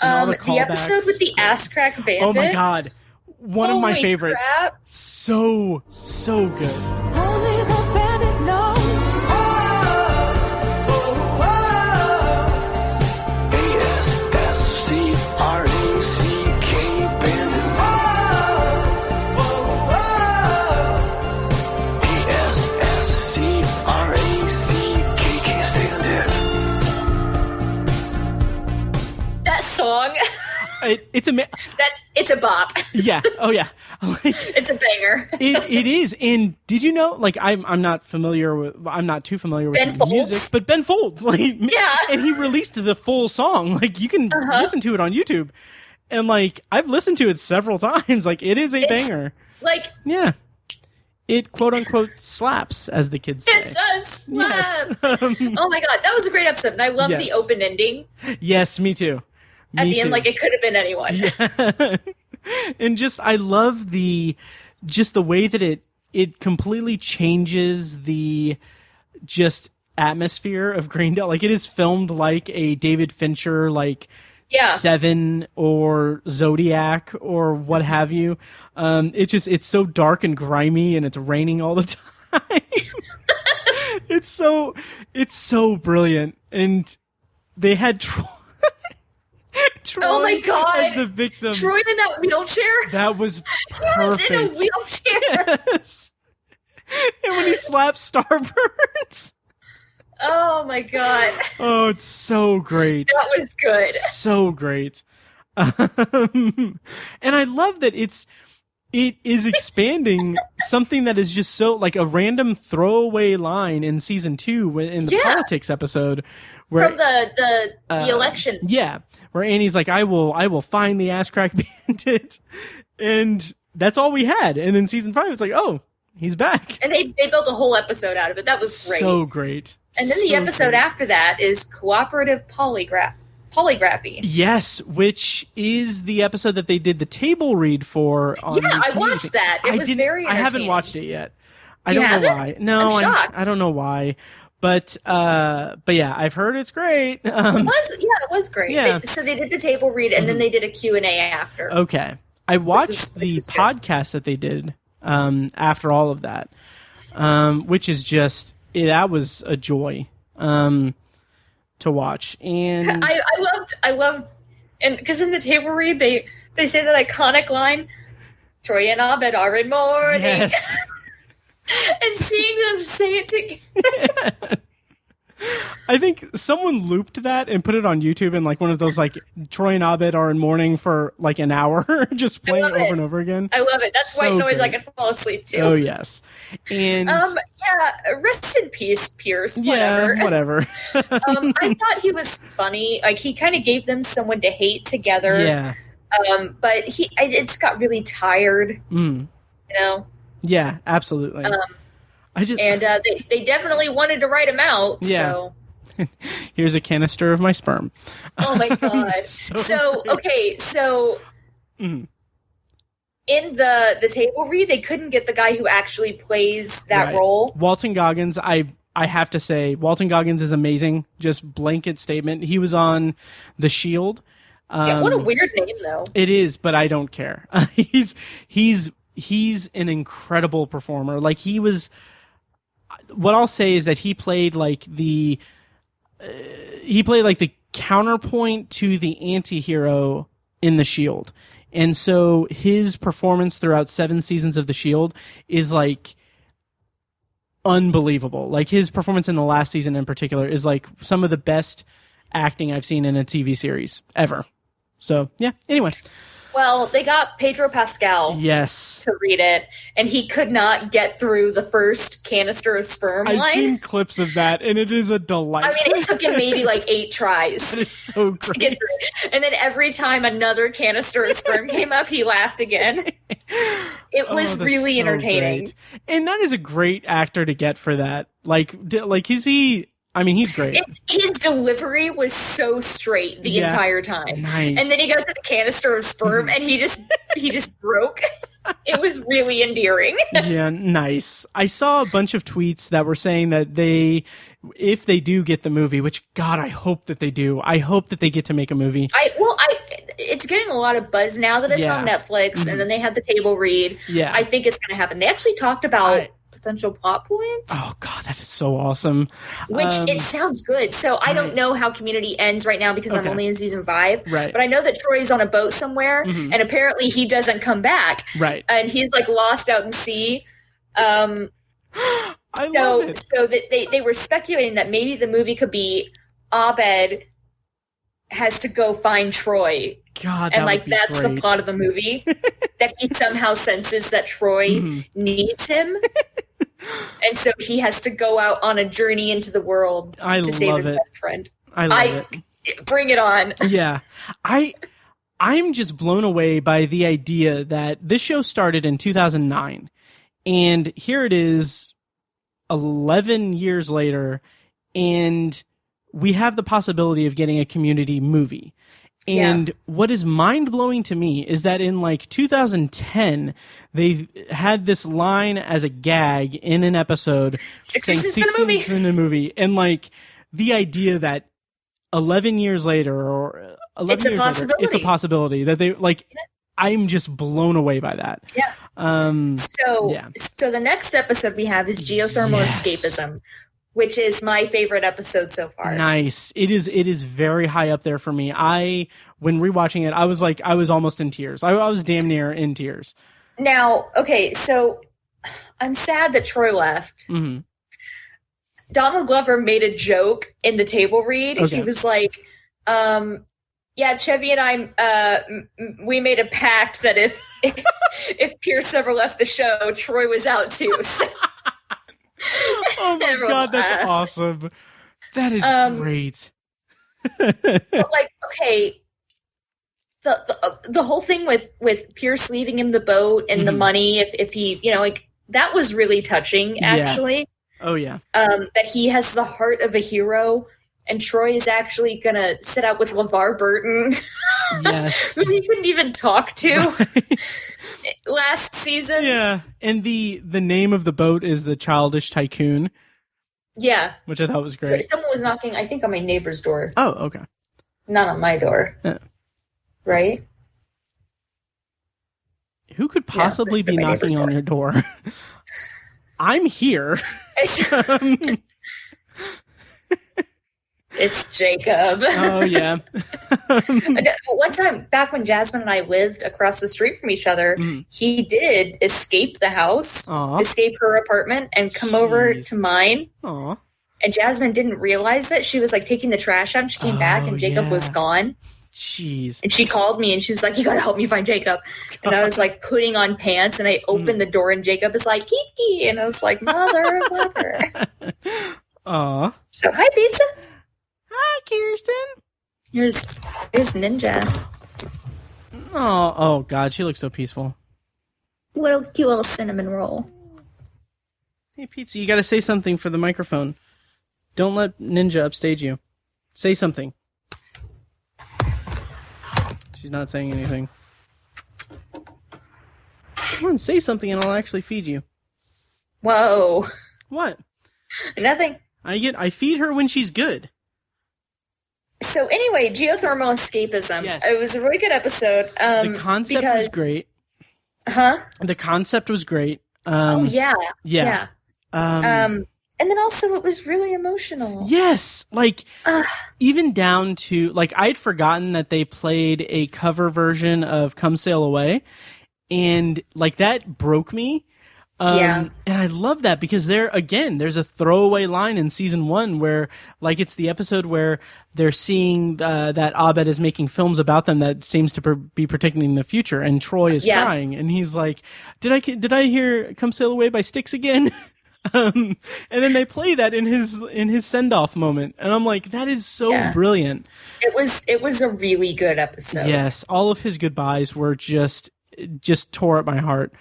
The episode with the ass crack bandit. Oh my god. One of my favorites. Crap. So good. Only the bandit knows. A-S-S-C-R-A-C-K bandit. A-S-S-C-R-A-C-K, can't stand it. That song. It's a bop. Yeah. Oh yeah. It's a banger. It is. And did you know? Like, I'm not too familiar with the music, but Ben Folds, and he released the full song. Like, you can listen to it on YouTube, and like I've listened to it several times. Like, it is a banger. Like, yeah. It quote unquote slaps, as the kids say. It does slap. Yes. Oh my god, that was a great episode, and I love the open ending. Yes, me too. At the end, like, it could have been anyone. Yeah. And I love the way that it completely changes the atmosphere of Greendale. Like, it is filmed like a David Fincher, Seven or Zodiac or what have you. It's so dark and grimy, and it's raining all the time. It's so brilliant. And they had Troy, oh my god! As the victim. Troy in that wheelchair? That was perfect. He was in a wheelchair. Yes. And when he slaps Starburns. Oh my god. Oh, it's so great. That was good. So great. And I love that it is expanding something that is just so, like, a random throwaway line in season 2 in the politics episode. From the election. Yeah. Where Annie's like, I will find the ass crack bandit. And that's all we had. And then season 5, it's like, oh, he's back. And they built a whole episode out of it. That was great. So great. And then the episode after that is cooperative polygraphy. Yes, which is the episode that they did the table read for. I watched that. It was very entertaining. I haven't watched it yet. I don't know why. No, I'm shocked. I don't know why. But yeah, I've heard it's great. It was great. Yeah. So they did the table read, and then they did a Q&A after. Okay. I watched the podcast that they did after all of that, which is that was a joy to watch. And I loved, and because in the table read, they say that iconic line, Troy and Abed are in mourning. Yes. And seeing them say it together. I think someone looped that and put it on YouTube in like one of those, like, Troy and Abed are in mourning for like an hour, just playing it over and over again. I love it. That's so white noise great. I can fall asleep to. Oh yes. And rest in peace, Pierce. Whatever. Yeah, whatever. I thought he was funny. Like, he kind of gave them someone to hate together. Yeah. But it just got really tired. You know. Yeah, absolutely. They definitely wanted to write him out. Yeah. So. Here's a canister of my sperm. Oh my god. So in the table read, they couldn't get the guy who actually plays that role. Walton Goggins, I have to say, Walton Goggins is amazing. Just blanket statement. He was on The Shield. What a weird name, though. It is, but I don't care. He's an incredible performer. Like, he was. What I'll say is that he played like the counterpoint to the anti-hero in The Shield. And so his performance throughout 7 seasons of The Shield is like unbelievable. Like, his performance in the last season in particular is like some of the best acting I've seen in a TV series ever. So, yeah. Anyway. Well, they got Pedro Pascal to read it, and he could not get through the first canister of sperm line. I've seen clips of that, and it is a delight. I mean, it took him maybe like 8 tries. That is so great. To get through it. And then every time another canister of sperm came up, he laughed again. It was really entertaining. Great. And that is a great actor to get for that. Like is he... I mean, he's great. His delivery was so straight the entire time. Nice. And then he got to the canister of sperm, and he just he just broke. It was really endearing. Yeah, nice. I saw a bunch of tweets that were saying that if they do get the movie, which God, I hope that they do. I hope that they get to make a movie. It's getting a lot of buzz now that it's on Netflix, and then they have the table read. Yeah, I think it's going to happen. They actually talked about potential plot points. Oh God, that is so awesome. Which it sounds good. So I don't know how Community ends right now because I'm only in season 5. Right. But I know that Troy's on a boat somewhere, and apparently he doesn't come back. Right. And he's like lost out in sea. I love it. So that they were speculating that maybe the movie could be Abed has to go find Troy. God, and that would be that's great. the plot of the movie. That he somehow senses that Troy needs him. And so he has to go out on a journey into the world to save his best friend. I love it. Bring it on. Yeah. I'm just blown away by the idea that this show started in 2009. And here it is 11 years later, and we have the possibility of getting a Community movie. And what is mind-blowing to me is that in 2010, they had this line as a gag in an episode saying 6 seasons in a movie. And the idea that 11 years later or 11 years later, it's a possibility that they I'm just blown away by that. Yeah. So the next episode we have is Geothermal Escapism, which is my favorite episode so far. Nice. It is very high up there for me. When rewatching it, I was almost in tears. I was damn near in tears. Now, okay, so I'm sad that Troy left. Mm-hmm. Donald Glover made a joke in the table read. Okay. He was like, Chevy and I, we made a pact that if Pierce ever left the show, Troy was out too. Oh my God, that's awesome. That is great. But okay, the whole thing with Pierce leaving him the boat and the money, if he, that was really touching, actually. Yeah. Oh, yeah. That he has the heart of a hero, and Troy is actually going to sit out with LeVar Burton. Yes. Who he couldn't even talk to last season. Yeah. And the name of the boat is the Childish Tycoon. Yeah. Which I thought was great. So someone was knocking, I think, on my neighbor's door. Oh, okay. Not on my door. Right? Who could possibly be knocking on your door? I'm here. It's Jacob. Oh, yeah. One time, back when Jasmine and I lived across the street from each other, he did escape the house, escape her apartment, and come over to mine. Aww. And Jasmine didn't realize it. She was taking the trash out, and she came back, and Jacob was gone. Jeez. And she called me, and she was like, "You gotta help me find Jacob." And I was putting on pants, and I opened the door, and Jacob is like, "Kiki," and I was like, "Mother, mother." Aw. So hi, Pizza. Hi, Kyrsten. Here's Ninja. Oh, God, she looks so peaceful. What a cute little cinnamon roll. Hey, Pizza, you got to say something for the microphone. Don't let Ninja upstage you. Say something. She's not saying anything. Come on, say something and I'll actually feed you. Whoa. What? Nothing. I feed her when she's good. So anyway, Geothermal Escapism. Yes. It was a really good episode. The concept was great. Huh? The concept was great. Yeah. Yeah. And then also it was really emotional. Yes. Even down to, I'd forgotten that they played a cover version of Come Sail Away. And, that broke me. And I love that because there's a throwaway line in season 1 where, it's the episode where they're seeing that Abed is making films about them that seems to be predicting the future, and Troy is crying, and he's like, "Did I hear Come Sail Away by Styx again?" And then they play that in his send off moment, and I'm like, that is so brilliant. It was a really good episode. Yes, all of his goodbyes were just tore at my heart.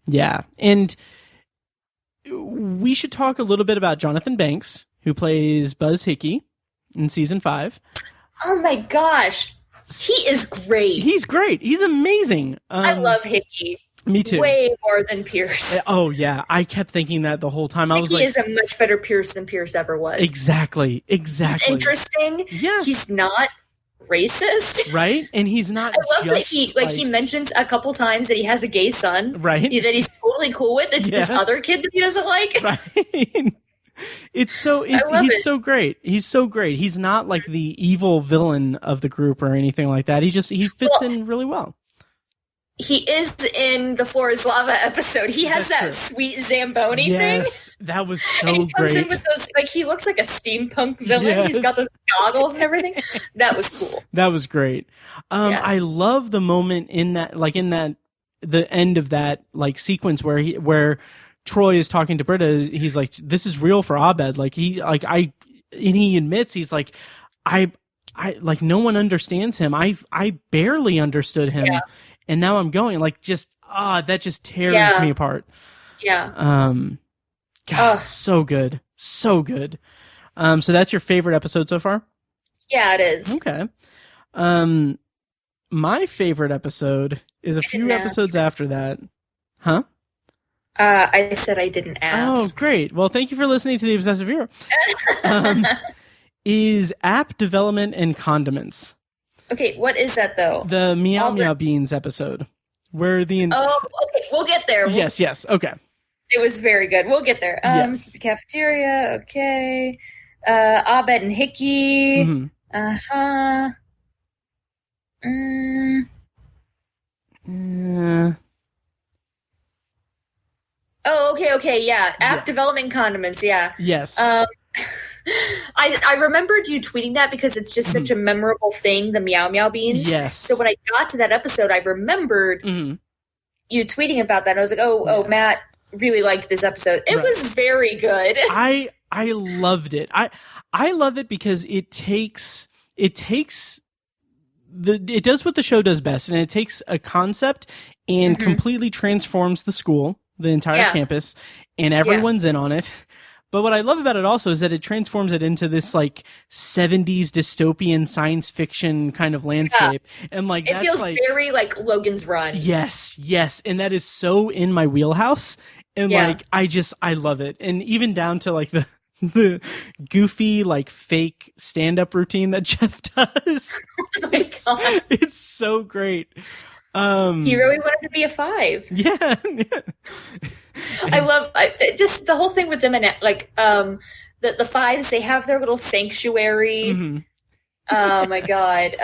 Yeah. And we should talk a little bit about Jonathan Banks, who plays Buzz Hickey in season 5. Oh my gosh. He is great. He's great. He's amazing. I love Hickey. Me too. Way more than Pierce. Oh, yeah. I kept thinking that the whole time. Hickey is a much better Pierce than Pierce ever was. Exactly. It's interesting. Yeah. He's not racist. Right? And he's not I love that he mentions a couple times that he has a gay son. Right. That he's totally cool with. It's this other kid that he doesn't like. Right. He's so great. He's so great. He's not like the evil villain of the group or anything like that. He fits in really well. He is in the Floor is Lava episode. He has sweet Zamboni thing. Yes, that was so and he comes great. in with those, he looks like a steampunk villain. Yes. He's got those goggles and everything. That was cool. That was great. I love the moment in that, the end of that, sequence where Troy is talking to Britta. He's like, this is real for Abed. And he admits, he's like, I no one understands him. I barely understood him. Yeah. And now I'm going that just tears me apart. Yeah. God, so good. So good. So that's your favorite episode so far? Yeah, it is. Okay. My favorite episode is a few episodes after that. Huh? I said I didn't ask. Oh, great. Well, thank you for listening to The Obsessive Hero. Is app development and condiments. Okay, what is that, though? The Meow Meow Beans episode. Where the... okay, we'll get there. Yes, okay. It was very good. We'll get there. Yes. The cafeteria, okay. Abed and Hickey. Mm-hmm. Uh-huh. Oh, okay, yeah. App development condiments, yeah. Yes. I remembered you tweeting that because it's just such a memorable thing, the Meow Meow Beans. Yes. So when I got to that episode, I remembered you tweeting about that. And I was like, Matt really liked this episode. It was very good. I loved it. I love it because it does what the show does best, and it takes a concept and completely transforms the school, the entire campus, and everyone's in on it. But what I love about it also is that it transforms it into this 70s dystopian science fiction kind of landscape. And it feels very like Logan's Run. Yes. And that is so in my wheelhouse. And I love it. And even down to the goofy, fake stand-up routine that Jeff does. It's so great. He really wanted to be a 5. Yeah. I love just the whole thing with them and the 5s. They have their little sanctuary. Oh my god!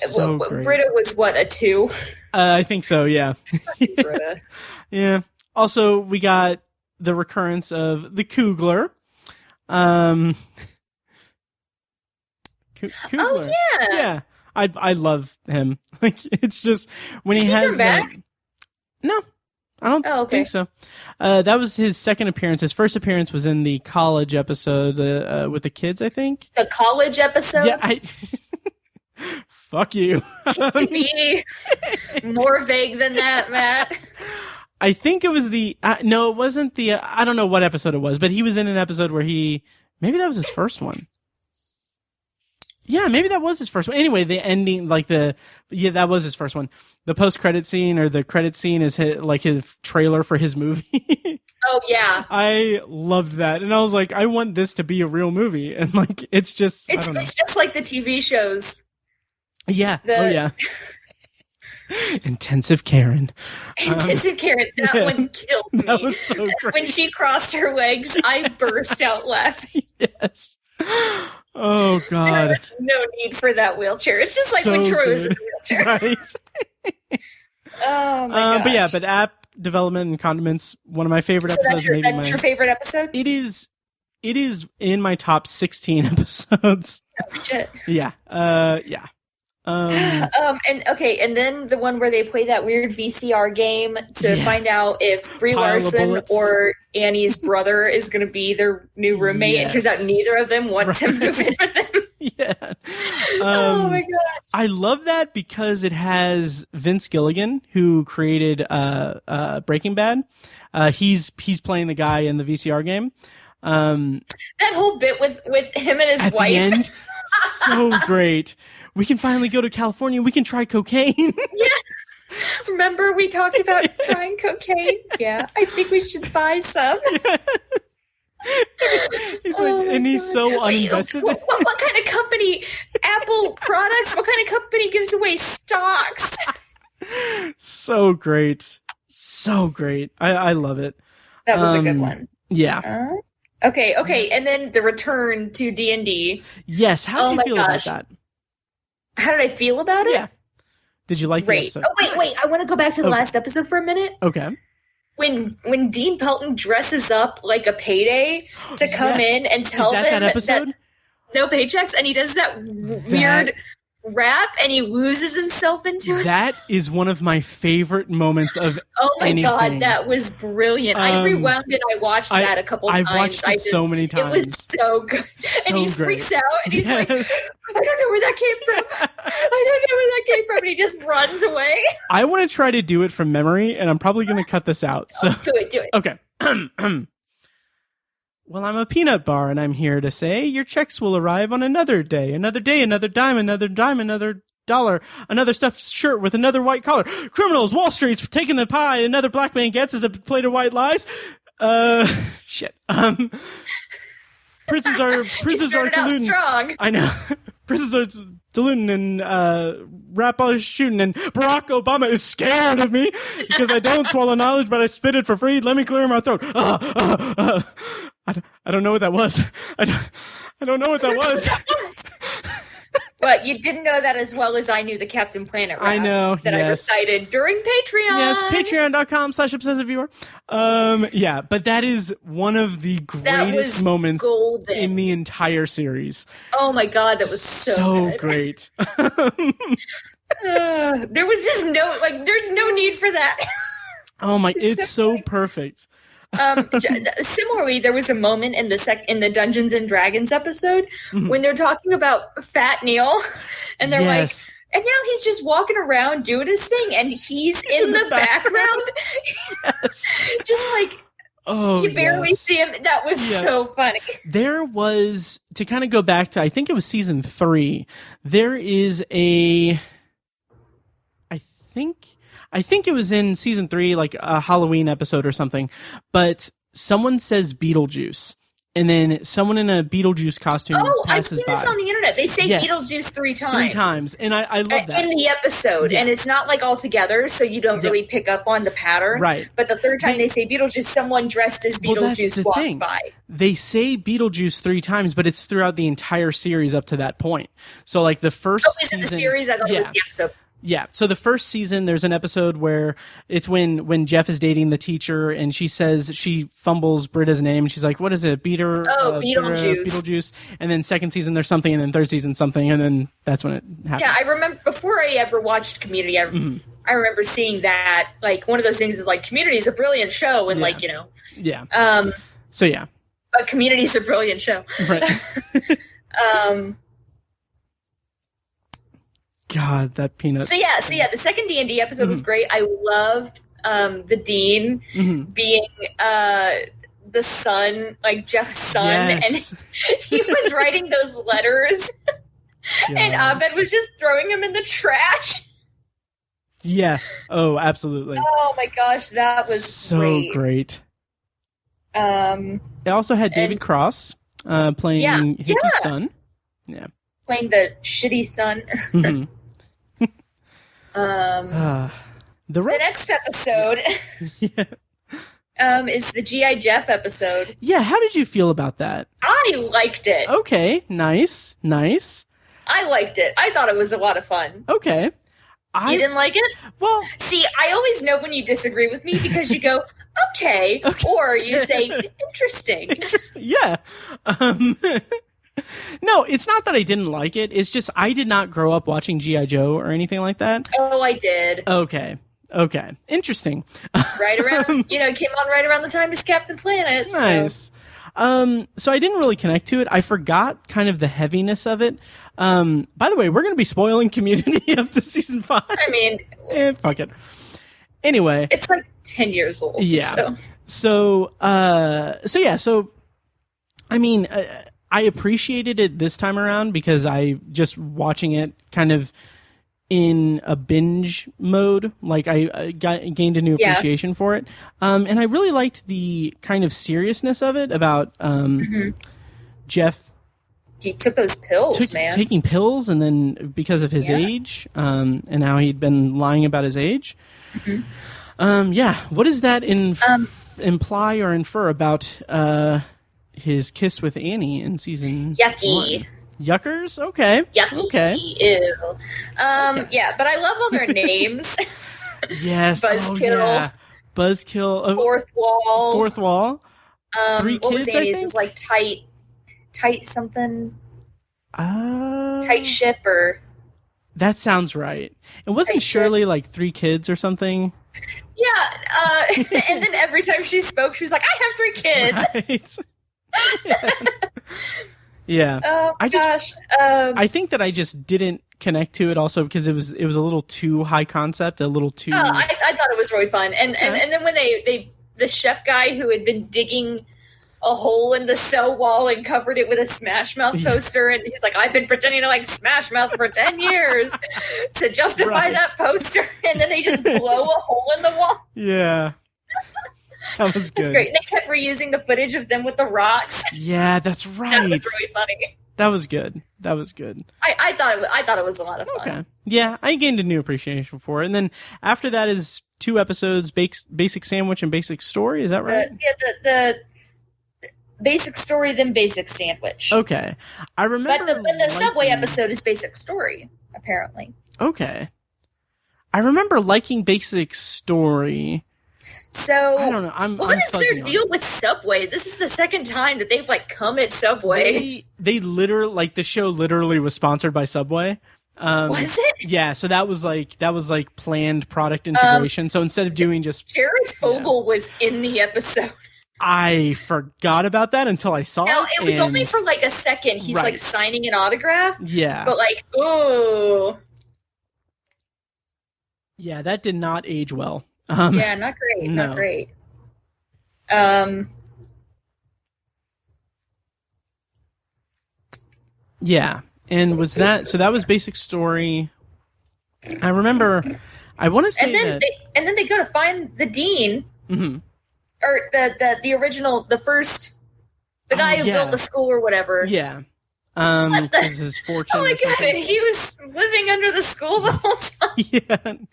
So great. Britta was a 2? I think so. Yeah. Britta. Yeah. Also, we got the recurrence of the Kugler. Kugler. Oh yeah. I love him. It's just when he has back? No, I don't think so. That was his second appearance. His first appearance was in the college episode with the kids, I think. The college episode? Yeah, fuck you. Can you be more vague than that, Matt? I think it was no, it wasn't I don't know what episode it was, but he was in an episode where maybe that was his first one. Yeah, maybe that was his first one. Anyway, the ending, that was his first one. The post-credit scene or the credit scene is his trailer for his movie. Oh, yeah. I loved that. And I was like, I want this to be a real movie. And it's just, I don't know. It's just like the TV shows. Yeah. Oh, yeah. Intensive Karen. Intensive Karen. That one killed me. That was so great. When she crossed her legs, I burst out laughing. Yes. Oh God! There's no need for that wheelchair. It's just like when Troy was in a wheelchair, right? Oh my gosh! But app development and condiments, one of my favorite episodes. That's your favorite episode? It is in my top 16 episodes. Oh shit! Yeah. Yeah. And then the one where they play that weird VCR game to find out if Brie Larson or Annie's brother is going to be their new roommate. Yes. It turns out neither of them want to move in with them. Yeah. Oh my god! I love that because it has Vince Gilligan, who created Breaking Bad. He's playing the guy in the VCR game. That whole bit with him and his at wife. The end, so great. We can finally go to California. We can try cocaine. Yeah. Remember we talked about trying cocaine? Yeah. I think we should buy some. He's like, and he's so uninvested. What kind of company? Apple products? What kind of company gives away stocks? So great. So great. I love it. That was a good one. Yeah. Okay. And then the return to D&D. Yes. How did you feel about that? How did I feel about it? Yeah. Did you like the episode? Oh, wait. I want to go back to the last episode for a minute. Okay. When Dean Pelton dresses up like a payday to come in and tell them that episode? That no paychecks, and he does that weird rap, and he loses himself into it. That is one of my favorite moments of oh my anything. God, that was brilliant. I rewound it. I watched that a couple times. I've watched it so many times. It was so good. And he freaks out, and he's like, I don't know where that came from. And he just runs away. I want to try to do it from memory, and I'm probably going to cut this out. So do it. Okay. Well, I'm a peanut bar, and I'm here to say your checks will arrive on another day, another dime, another dollar, another stuffed shirt with another white collar. Criminals, Wall Street's taking the pie another black man gets as a plate of white lies. Shit. Prisons are colluding. Strong. I know. Prisons are diluting and rap all shooting, and Barack Obama is scared of me because I don't swallow knowledge, but I spit it for free. Let me clear my throat. I don't know what that was. I don't know what that was. But you didn't know that as well as I knew the Captain Planet rap. I know, that I recited during Patreon. Yes, patreon.com/obsessiveviewer. Yeah, but that is one of the greatest moments in the entire series. Oh my God, that was so good. Great. There was just there's no need for that. Oh my, it's so perfect. Similarly, there was a moment in the Dungeons and Dragons episode when they're talking about Fat Neil, and they're like, and now he's just walking around doing his thing, and he's in the background. Just like, you barely see him. That was so funny. There was, to kind of go back to, I think it was season 3, there is I think it was in season 3, like a Halloween episode or something, but someone says Beetlejuice, and then someone in a Beetlejuice costume passes by. I've seen this on the internet. They say Beetlejuice 3 times. 3 times, and I love that. In the episode, and it's not like all together, so you don't really pick up on the pattern. Right. But the third time they say Beetlejuice, someone dressed as Beetlejuice walks by. They say Beetlejuice 3 times, but it's throughout the entire series up to that point. So like the first season... is it the series? I thought it was the episode. Yeah, so the first season, there's an episode where it's when Jeff is dating the teacher, and she says, she fumbles Britta's name, and she's like, what is it, Beetlejuice. And then second season, there's something, and then third season, something, and then that's when it happens. Yeah, I remember, before I ever watched Community, I remember seeing that, like, one of those things is, like, Community is a brilliant show, and, like, you know. Yeah. So, yeah. But Community is a brilliant show. Right. God, that peanut. So yeah, the second D&D episode was great. I loved the Dean being the son, like Jeff's son, and he was writing those letters, and Abed was just throwing them in the trash. Yeah. Oh, absolutely. Oh my gosh, that was so great. It also had David Cross playing Hickey's son. Yeah. Playing the shitty son. The next episode is the G.I. Jeff episode. Yeah, how did you feel about that? I liked it. Okay, nice. I liked it. I thought it was a lot of fun. Okay. You didn't like it? Well... See, I always know when you disagree with me because you go, okay. Or you say, interesting. Yeah. No, it's not that I didn't like it. It's just I did not grow up watching G.I. Joe or anything like that. Oh, I did. Okay. Interesting. Right around, it came on right around the time as Captain Planet. Nice. So I didn't really connect to it. I forgot kind of the heaviness of it. By the way, we're going to be spoiling Community up to season 5. I mean... fuck it. Anyway. It's like 10 years old. Yeah. So I mean... I appreciated it this time around because I just watching it kind of in a binge mode, like I gained a new appreciation for it. And I really liked the kind of seriousness of it about Jeff. He took those pills, man. Taking pills, and then because of his age, and how he'd been lying about his age. What does that imply or infer about his kiss with Annie in season Yucky. 1? Yuckers? Okay. Yucky. Okay. Ew. Yeah, but I love all their names. Yes. Buzzkill. Buzzkill. Fourth Wall. 3 what kids, was I Annie's? think? It was like tight something. Tight Tight ship or... That sounds right. It wasn't Shirley like 3 kids or something? Yeah. And then every time she spoke, she was like, I have 3 kids. Right. Yeah. Oh, gosh. I think that I just didn't connect to it also because it was a little too high concept, a little too... I thought it was really fun. And then when the chef guy who had been digging a hole in the cell wall and covered it with a Smash Mouth poster, and he's like, I've been pretending to like Smash Mouth for 10 years to justify that poster, and then they just blow a hole in the wall. Yeah. That was good. That's great. They kept reusing the footage of them with the rocks. Yeah, that's right. That was really funny. That was good. I thought it was a lot of fun. Okay. Yeah, I gained a new appreciation for it. And then after that is 2 episodes, Basic Sandwich and Basic Story. Is that right? The Basic Story, then Basic Sandwich. Okay. I remember... But the Subway episode is Basic Story, apparently. Okay. I remember liking Basic Story... So I don't know. What is their deal with Subway? This is the second time that they've like come at Subway. They literally, like, the show literally was sponsored by Subway. Was it? Yeah, so that was like planned product integration. So instead of doing just Jared Fogle was in the episode. I forgot about that until I saw it. It was only for like a second. He's like signing an autograph. Yeah. But like, ooh. Yeah, that did not age well. Yeah, not great. No. Not great. Yeah, and was that so? That was Basic Story. I remember. I want to say and then they go to find the dean, or the original, the first, the guy who built the school or whatever. Yeah. Because his fortune. Oh my god! And he was living under the school the whole time. Yeah. And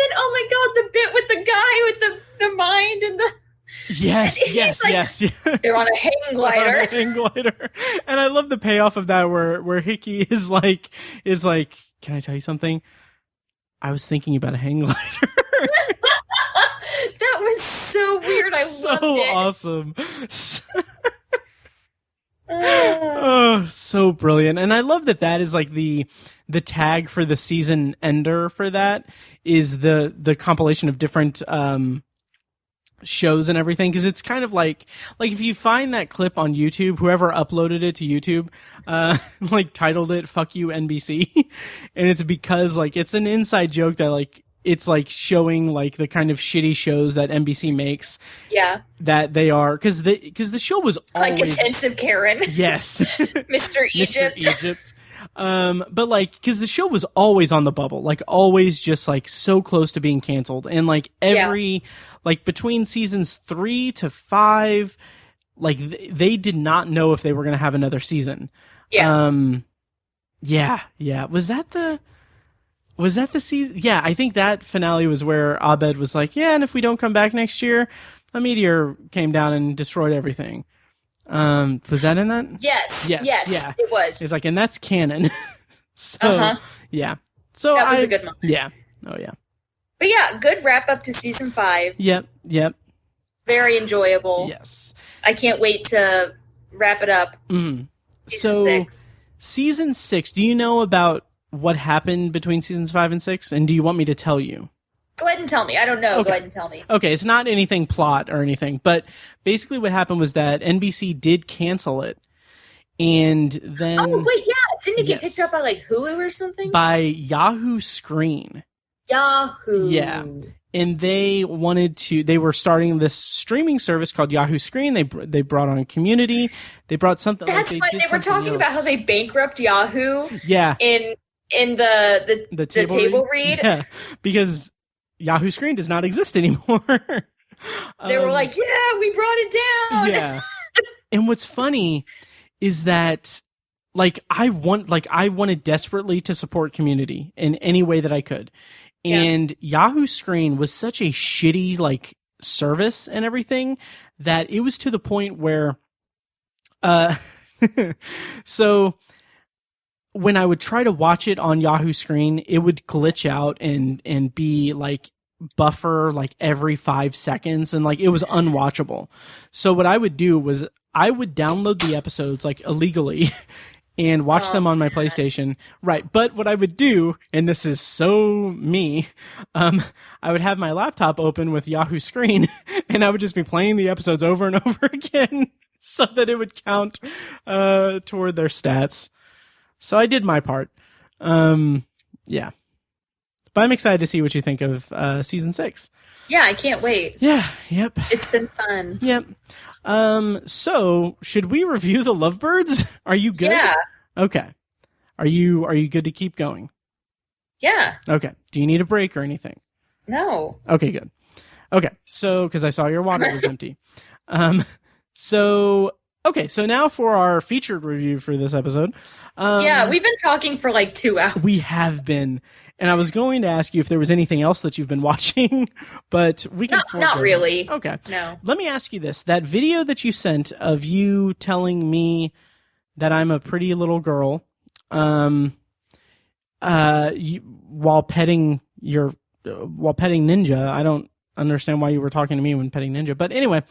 then, oh my god, the bit with the guy with the mind and the... Yes. They're on a hang glider. And I love the payoff of that where Hickey is like, can I tell you something? I was thinking about a hang glider. That was so weird. I loved it. Awesome. Oh, so brilliant. And I love that is like the tag for the season ender for that is the compilation of different shows and everything, because it's kind of like if you find that clip on YouTube, whoever uploaded it to YouTube like titled it "Fuck You NBC," and it's because like it's an inside joke that like it's like showing like the kind of shitty shows that NBC makes. Yeah. That they are, because the show was always like Intensive Karen. Yes. Mr. Egypt. Mr. Egypt. But like, because the show was always on the bubble, like always just like so close to being canceled, and like every like between seasons 3 to 5, like they did not know if they were going to have another season. Yeah. Yeah. Was that the season? Yeah, I think that finale was where Abed was like, yeah, and if we don't come back next year, a meteor came down and destroyed everything. Was that in that? Yes, yeah. It was. It's like, and that's canon. So, yeah. So that was a good one. Yeah. Oh, yeah. But yeah, good wrap up to season 5. Yep. Very enjoyable. Yes. I can't wait to wrap it up. Mm. Season 6. Season 6, do you know about what happened between seasons 5 and 6? And do you want me to tell you? Go ahead and tell me. I don't know. Okay. Go ahead and tell me. Okay, it's not anything plot or anything, but basically what happened was that NBC did cancel it. And then... Oh, wait, yeah. Didn't it get picked up by, like, Hulu or something? By Yahoo Screen. Yahoo. Yeah. And they were starting this streaming service called Yahoo Screen. They brought on Community. They brought something. That's why they were talking about how they bankrupt Yahoo. Yeah. In the table read. Yeah. Because Yahoo Screen does not exist anymore. They were like, yeah, we brought it down. Yeah. And what's funny is that I wanted desperately to support Community in any way that I could. And Yahoo Screen was such a shitty service and everything that it was to the point where so when I would try to watch it on Yahoo Screen, it would glitch out and be buffer every 5 seconds, and it was unwatchable. So what I would do was I would download the episodes illegally and watch them on my PlayStation. Right. But what I would do, and this is so me, I would have my laptop open with Yahoo Screen and I would just be playing the episodes over and over again so that it would count toward their stats. So I did my part. Yeah. But I'm excited to see what you think of season 6. Yeah, I can't wait. Yeah, yep. It's been fun. Yep. So should we review the Lovebirds? Are you good? Yeah. Okay. Are you good to keep going? Yeah. Okay. Do you need a break or anything? No. Okay, good. Okay. So, because I saw your water was empty. So now for our featured review for this episode. Yeah, we've been talking for 2 hours. We have been. And I was going to ask you if there was anything else that you've been watching, but we can not really. Okay. No. Let me ask you this. That video that you sent of you telling me that I'm a pretty little girl, while petting Ninja, I don't understand why you were talking to me when petting Ninja. But anyway,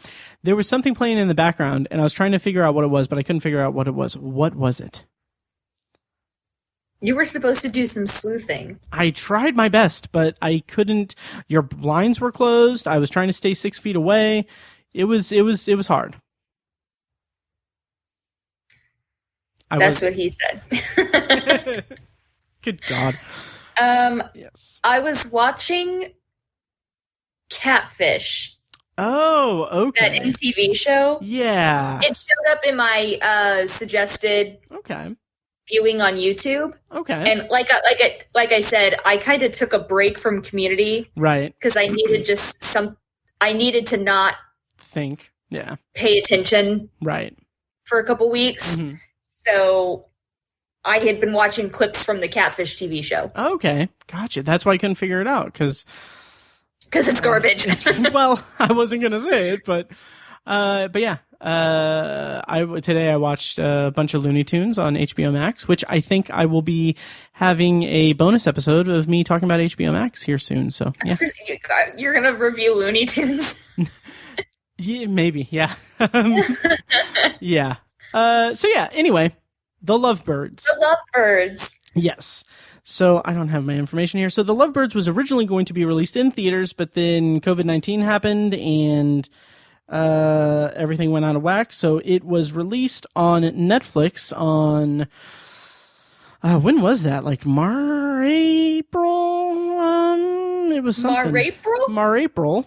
there was something playing in the background, and I was trying to figure out what it was, but I couldn't figure out what it was. What was it? You were supposed to do some sleuthing. I tried my best, but I couldn't. Your blinds were closed. I was trying to stay 6 feet away. It was hard. That's what he said. Good God. Yes. I was watching Catfish. Oh, okay. That MTV show. Yeah. It showed up in my suggested viewing on YouTube. Okay. And like I said, I kind of took a break from Community. Right. Because I needed I needed to not think. Yeah. Pay attention. Right. For a couple weeks. Mm-hmm. So I had been watching clips from the Catfish TV show. Okay. Gotcha. That's why I couldn't figure it out. Because it's garbage. Well, I wasn't going to say it, but yeah. Today I watched a bunch of Looney Tunes on HBO Max, which I think I will be having a bonus episode of me talking about HBO Max here soon. So yeah. You're going to review Looney Tunes? Yeah, maybe. Yeah. Yeah. So yeah, anyway, The Lovebirds. The Lovebirds. Yes. So I don't have my information here. So The Lovebirds was originally going to be released in theaters, but then COVID-19 happened and everything went out of whack. So it was released on Netflix on when was that? April? It was something. April.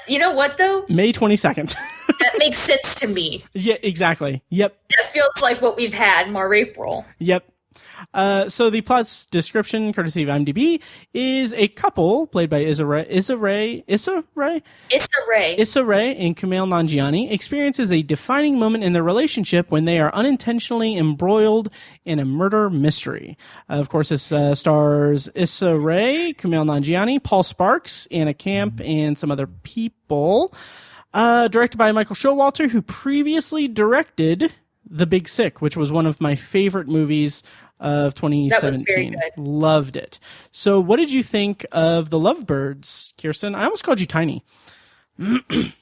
You know what though? May 22nd. That makes sense to me. Yeah, exactly. Yep. That feels like what we've had, April. Yep. So the plot's description, courtesy of IMDb, is a couple played by Issa Rae and Kumail Nanjiani experiences a defining moment in their relationship when they are unintentionally embroiled in a murder mystery. Of course, this stars Issa Rae, Kumail Nanjiani, Paul Sparks, Anna Camp, and some other people. Directed by Michael Showalter, who previously directed The Big Sick, which was one of my favorite movies of 2017. That was very good. Loved it. So what did you think of The Lovebirds, Kyrsten? I almost called you Tiny. But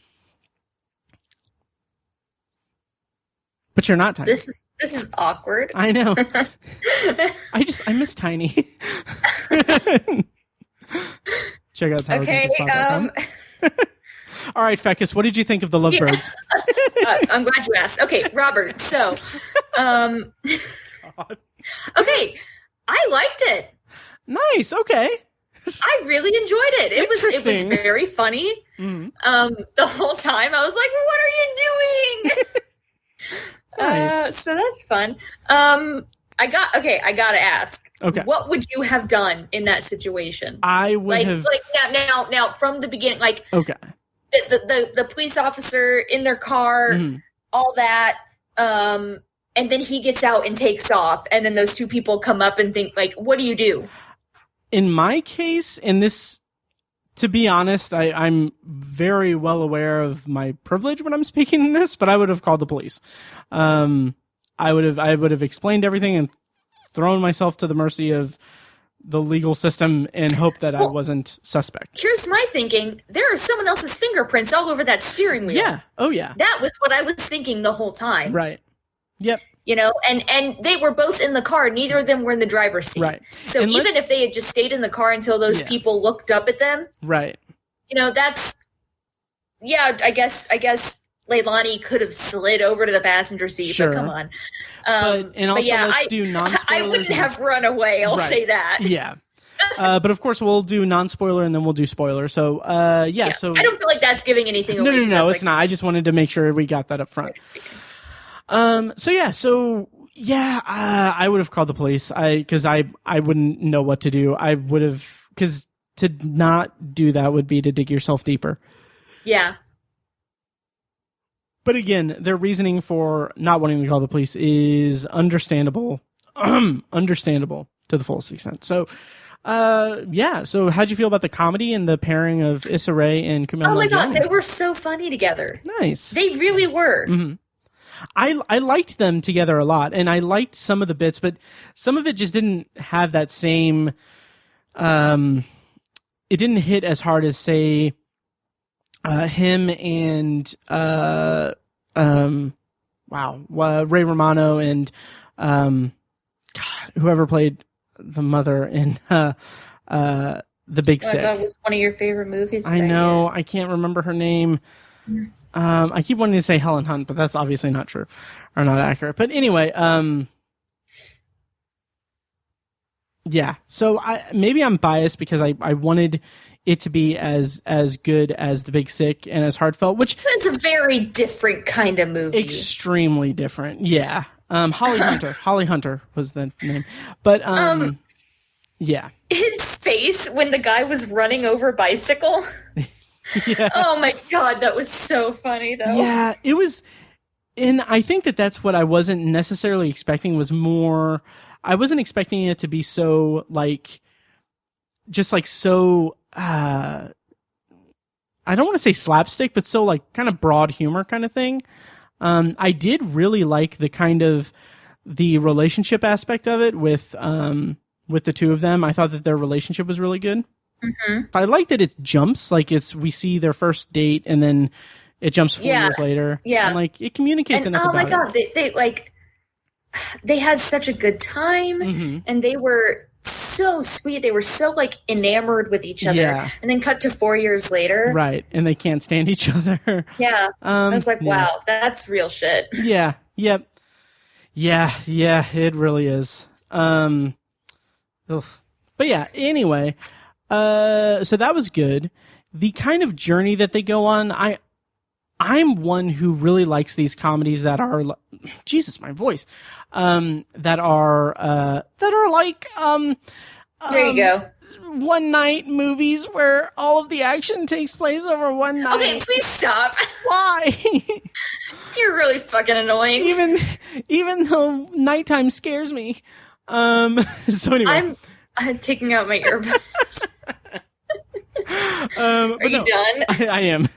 you're not Tiny. This is awkward. I know. I miss Tiny. Check out TowerCampusPod.com. All right, Fecus, what did you think of The Lovebirds? I'm glad you asked. Okay, Robert, so okay, I liked it. Nice, okay. I really enjoyed it. It was very funny. Mm-hmm. The whole time I was like, "What are you doing?" Nice. So that's fun. I gotta ask. Okay. What would you have done in that situation? I would have now from the beginning, okay. The police officer in their car, all that, and then he gets out and takes off, and then those two people come up and think, what do you do? In my case, to be honest, I'm very well aware of my privilege when I'm speaking in this, but I would have called the police. I would have explained everything and thrown myself to the mercy of the legal system and hope that I wasn't suspect. Here's my thinking. There are someone else's fingerprints all over that steering wheel. Yeah. Oh, yeah. That was what I was thinking the whole time. Right. Yep. And they were both in the car. Neither of them were in the driver's seat. Right. So even if they had just stayed in the car until those people looked up at them. Right. That's... Yeah, I guess Leilani could have slid over to the passenger seat, but come on. Let's do non-spoilers. I wouldn't have run away, I'll say that. Yeah. But of course, we'll do non-spoiler and then we'll do spoiler. So, so... I don't feel like that's giving anything away. No, it's not. I just wanted to make sure we got that up front. I would have called the police. Because I wouldn't know what to do. I would have... Because to not do that would be to dig yourself deeper. Yeah. But again, their reasoning for not wanting to call the police is understandable. Understandable to the fullest extent. So, So how'd you feel about the comedy and the pairing of Issa Rae and Kumail Nanjiani? Oh my God, they were so funny together. Nice. They really were. Mm-hmm. I liked them together a lot, and I liked some of the bits, but some of it just didn't have that same... it didn't hit as hard as, say... him and Ray Romano and whoever played the mother in The Big Sick. That was one of your favorite movies. I know. I can't remember her name. I keep wanting to say Helen Hunt, but that's obviously not true or not accurate. But anyway, So maybe I'm biased because I wanted it to be as good as The Big Sick and as heartfelt, which it's a very different kind of movie. Extremely different. Yeah. Holly Hunter was the name. But yeah. His face when the guy was running over bicycle. Yeah. Oh my God, that was so funny though. Yeah, it was, and I think that's what I wasn't necessarily expecting was more. I wasn't expecting it to be so so. I don't want to say slapstick, but so kind of broad humor kind of thing. I did really like the kind of the relationship aspect of it with the two of them. I thought that their relationship was really good. Mm-hmm. I like that it jumps, we see their first date and then it jumps 4 years later. Yeah. And it communicates enough about it. Oh my God, they had such a good time, mm-hmm. and they were so sweet. They were so enamored with each other. Yeah. And then cut to 4 years later. Right. And they can't stand each other. Yeah. I was like, wow, that's real shit. Yeah. Yep. Yeah. It really is. But yeah, anyway, so that was good. The kind of journey that they go on, I'm one who really likes these comedies that are, Jesus, my voice, that are there you go. One night movies where all of the action takes place over one night. Okay, please stop. Why? You're really fucking annoying. Even though nighttime scares me. So anyway. I'm taking out my earbuds. Are you done? I am.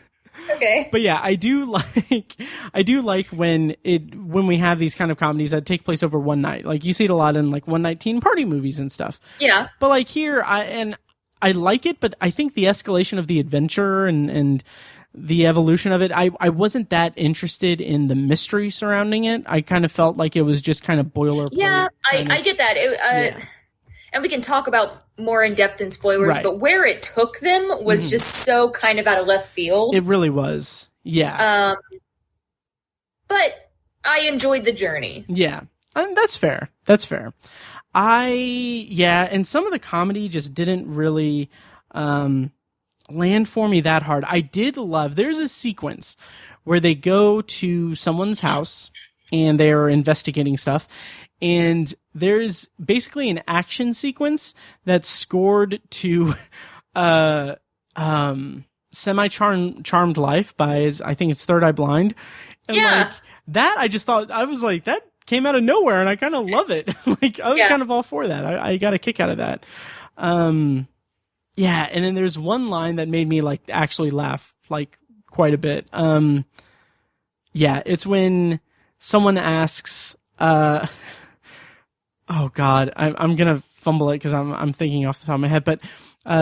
Okay. But yeah, I do like when we have these kind of comedies that take place over one night. You see it a lot in one night teen party movies and stuff. Yeah. But here, I like it, but I think the escalation of the adventure and the evolution of it, I wasn't that interested in the mystery surrounding it. I kind of felt like it was just kind of boilerplate. Yeah, I get that. And we can talk about more in-depth in spoilers, right. But where it took them was mm-hmm. just so kind of out of left field. It really was. Yeah. But I enjoyed the journey. Yeah. And that's fair. And some of the comedy just didn't really land for me that hard. I did love, there's a sequence where they go to someone's house and they're investigating stuff, and there's basically an action sequence that's scored to Semi-Charmed Life by, I think it's Third Eye Blind. And like that, I just thought, I was like, that came out of nowhere, and I kind of love it. Like, I was kind of all for that. I got a kick out of that. Yeah, and then there's one line that made me like actually laugh like quite a bit. Yeah, it's when someone asks, oh God, I'm gonna fumble it because I'm thinking off the top of my head, but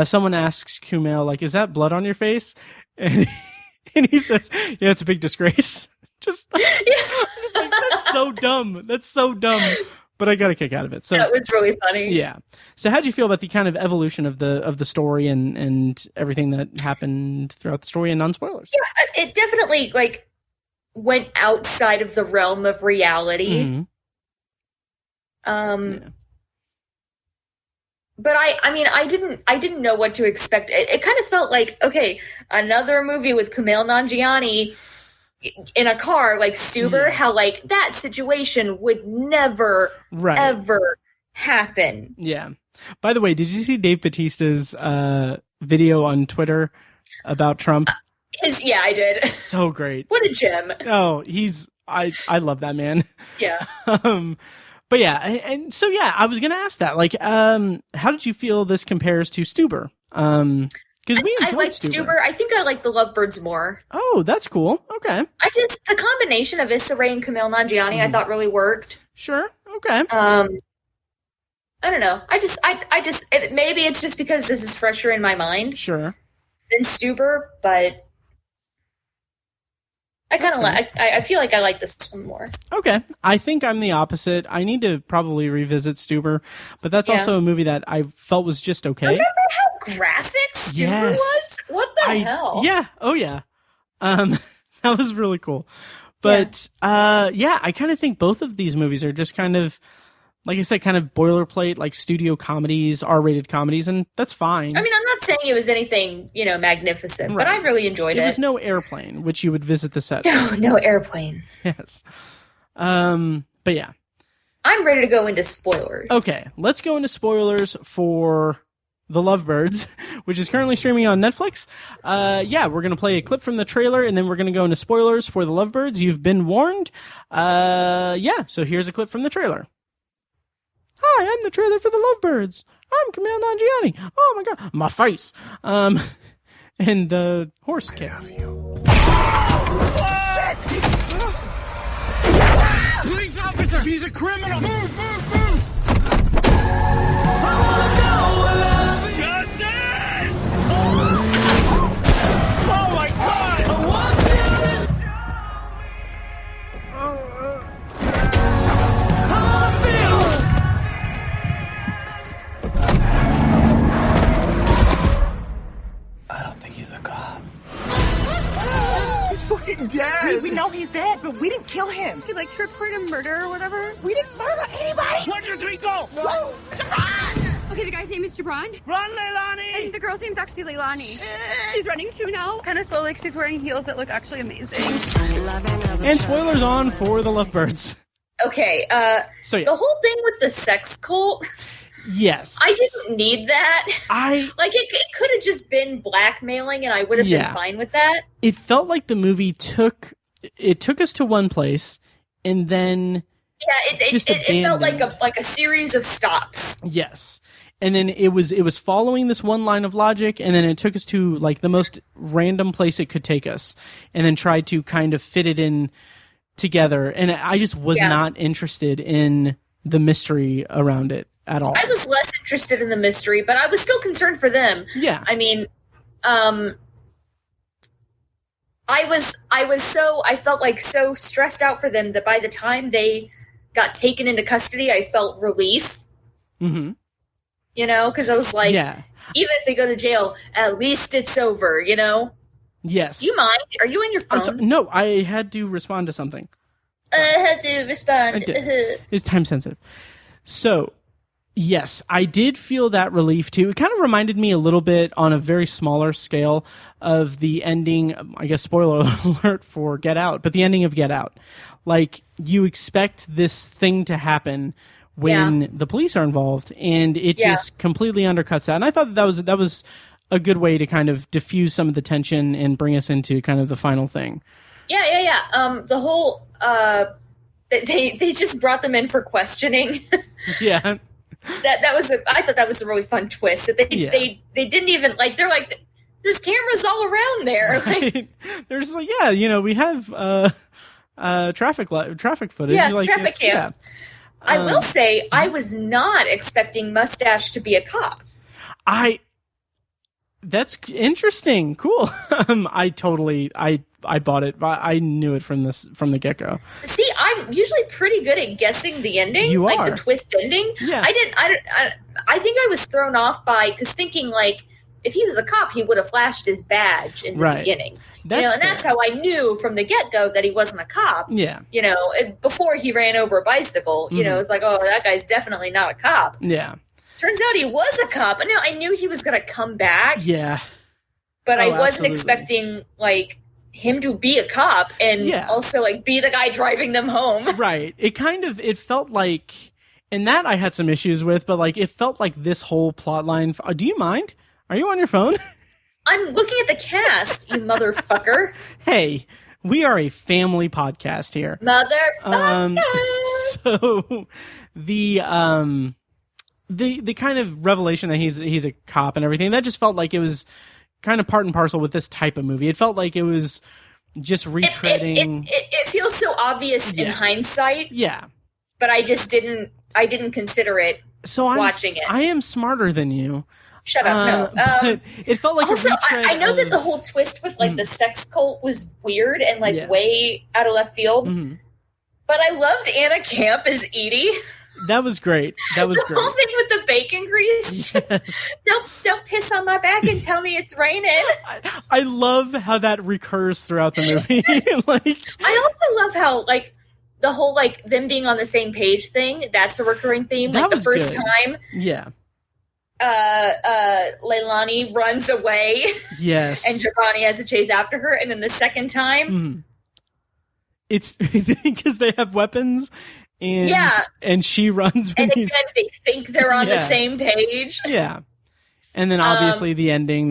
someone asks Kumail, like, is that blood on your face? And he says, yeah, it's a big disgrace. just like, that's so dumb. That's so dumb. But I got a kick out of it. So that was really funny. Yeah. So how did you feel about the kind of evolution of the story and everything that happened throughout the story and non-spoilers? Yeah, it definitely like went outside of the realm of reality. Mm-hmm. But I didn't know what to expect. It kind of felt like, okay, another movie with Kumail Nanjiani in a car, like Stuber, how like that situation would never ever happen. Yeah. By the way, did you see Dave Bautista's video on Twitter about Trump? Yeah, I did. So great. What a gem. Oh, I love that man. Yeah. But yeah, and so yeah, I was gonna ask that. Like, how did you feel this compares to Stuber? Because I like Stuber. I think I like the Lovebirds more. Oh, that's cool. Okay. The combination of Issa Rae and Kumail Nanjiani, I thought really worked. Sure. Okay. I don't know. Maybe it's just because this is fresher in my mind. Sure. Than Stuber, but I feel like I like this one more. Okay. I think I'm the opposite. I need to probably revisit Stuber, but that's also a movie that I felt was just okay. Remember how graphic Stuber was? What the hell? Yeah. Oh yeah. That was really cool. But I kind of think both of these movies are just kind of, like I said, kind of boilerplate, like studio comedies, R-rated comedies, and that's fine. I mean, I'm not saying it was anything, magnificent, but I really enjoyed it. It was no Airplane, which you would visit the set. No Airplane. Yes. But yeah. I'm ready to go into spoilers. Okay, let's go into spoilers for The Lovebirds, which is currently streaming on Netflix. We're going to play a clip from the trailer, and then we're going to go into spoilers for The Lovebirds. You've been warned. So here's a clip from the trailer. Hi, I'm the trailer for The Lovebirds. I'm Kumail Nanjiani. Oh my god, my face. And the horse kick. Police officer, he's a criminal. Move. Justice! Oh my god! I want you to I don't think he's a cop. He's fucking dead! We know he's dead, but we didn't kill him. He to report a murder or whatever. We didn't murder anybody! 1, 2, 3, go! No. Jabron! Okay, the guy's name is Jabron. Run, Leilani! And the girl's name's actually Leilani. She's running too now. Kind of slow, like she's wearing heels that look actually amazing. And spoilers on for The Lovebirds. Okay, the whole thing with the sex cult... Yes. I didn't need that. It could have just been blackmailing and I would have been fine with that. It felt like the movie took us to one place and then it felt like a series of stops. Yes. And then it was following this one line of logic, and then it took us to like the most random place it could take us, and then tried to kind of fit it in together. And I just was not interested in the mystery around it at all. I was less interested in the mystery, but I was still concerned for them. Yeah. I mean, I felt like so stressed out for them that by the time they got taken into custody, I felt relief. Mm-hmm. Because I was like, even if they go to jail, at least it's over, Yes. Do you mind? Are you on your phone? No, I had to respond to something. I had to respond. It's time sensitive. So, Yes, I did feel that relief too. It kind of reminded me a little bit on a very smaller scale of the ending, I guess spoiler alert for Get Out, but the ending of Get Out. Like, you expect this thing to happen when the police are involved, and it just completely undercuts that. And I thought that was a good way to kind of diffuse some of the tension and bring us into kind of the final thing. Yeah. The whole they just brought them in for questioning. Yeah. That was I thought that was a really fun twist. That they didn't even like. They're like, there's cameras all around there. Right. Like, there's like, we have traffic footage. Yeah, like, traffic cams. Yeah. I will say, I was not expecting Mustache to be a cop. That's interesting. Cool. I bought it. I knew it from the get-go. See, I'm usually pretty good at guessing the ending. You like are. The twist ending. Yeah. I think I was thrown off by, because thinking like, if he was a cop, he would have flashed his badge in the beginning. That's how I knew from the get-go that he wasn't a cop. Yeah. Before he ran over a bicycle, it's like, oh, that guy's definitely not a cop. Yeah. Turns out he was a cop. And I knew he was going to come back. Yeah. But I wasn't expecting, like, him to be a cop and also, like, be the guy driving them home. Right. It felt like, and that I had some issues with, but, like, it felt like this whole plot line. Do you mind? Are you on your phone? I'm looking at the cast, you motherfucker. Hey, we are a family podcast here. Motherfucker! So, the kind of revelation that he's a cop and everything, that just felt like it was kind of part and parcel with this type of movie. It felt like it was just retreading. It feels so obvious in hindsight. Yeah. But I just didn't consider it watching it. I am smarter than you. Shut up, no. But it felt like also, a retread I know that the whole twist with like the sex cult was weird and like way out of left field. Mm-hmm. But I loved Anna Camp as Edie. That was great. The whole thing with the bacon grease. Yes. Don't piss on my back and tell me it's raining. I love how that recurs throughout the movie. I also love how like the whole like them being on the same page thing. That's a recurring theme. Like the first time. Yeah. Leilani runs away. Yes. And Giovanni has to chase after her, and then the second time, it's because they have weapons, and she runs. And again, they think they're on the same page. Yeah, and then obviously the ending,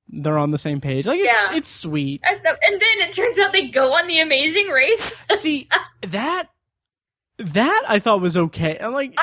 they're on the same page. Like it's sweet. And then it turns out they go on The Amazing Race. See that I thought was okay. I'm like,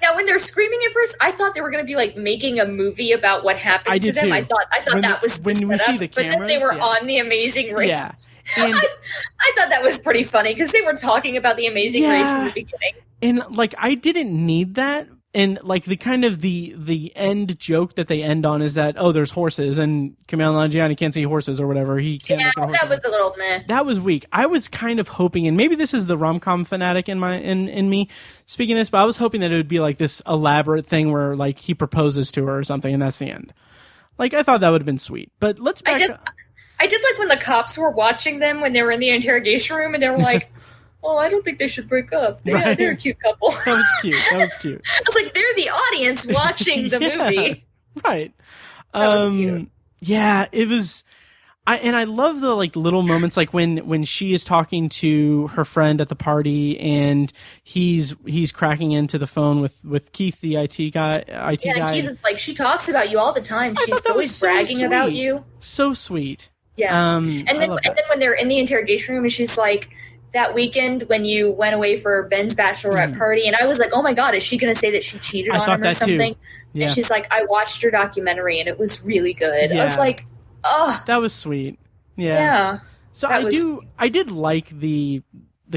now when they're screaming at first, I thought they were going to be like making a movie about what happened to them. Too. I thought that was when we see the cameras, but then they were on The Amazing Race. Yeah, and I thought that was pretty funny because they were talking about The Amazing Race in the beginning. And like, I didn't need that. And like the kind of the end joke that they end on is that, oh, there's horses and Kumail Nanjiani can't see horses or whatever. He can't. Yeah, that was a little meh. That was weak. I was kind of hoping, and maybe this is the rom-com fanatic in me speaking this, but I was hoping that it would be like this elaborate thing where like he proposes to her or something, and that's the end. Like, I thought that would have been sweet. But let's back up. I did like when the cops were watching them when they were in the interrogation room, and they were like, oh, I don't think they should break up. Yeah, they're a cute couple. That was cute. I was like, they're the audience watching the movie. Right. That was cute. Yeah, it was. I love the like little moments, like when she is talking to her friend at the party and he's cracking into the phone with Keith, the IT guy. And Keith is like, she talks about you all the time. She's always bragging about you. So sweet. Yeah. And then when they're in the interrogation room and she's like, that weekend when you went away for Ben's bachelorette party, and I was like, oh my God, is she going to say that she cheated on him or something? Yeah. And she's like, I watched your documentary and it was really good. Yeah. I was like, oh. That was sweet. Yeah. Yeah. So I did like the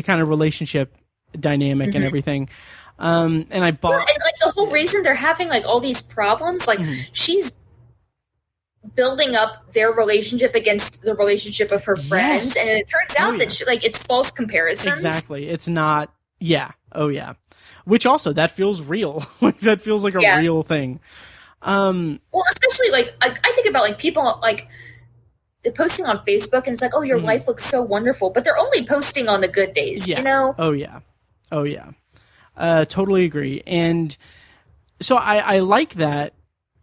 kind of relationship dynamic and everything. And I bought. Well, and like the whole reason they're having like all these problems, like she's building up their relationship against the relationship of her friends, and it turns out that it's false comparisons. Exactly, it's not. Yeah. Oh yeah. Which also that feels real. That feels like a real thing. Well, especially like I think about like people like posting on Facebook, and it's like, oh, your life looks so wonderful, but they're only posting on the good days. Yeah. You know? Oh yeah. Totally agree. And so I like that.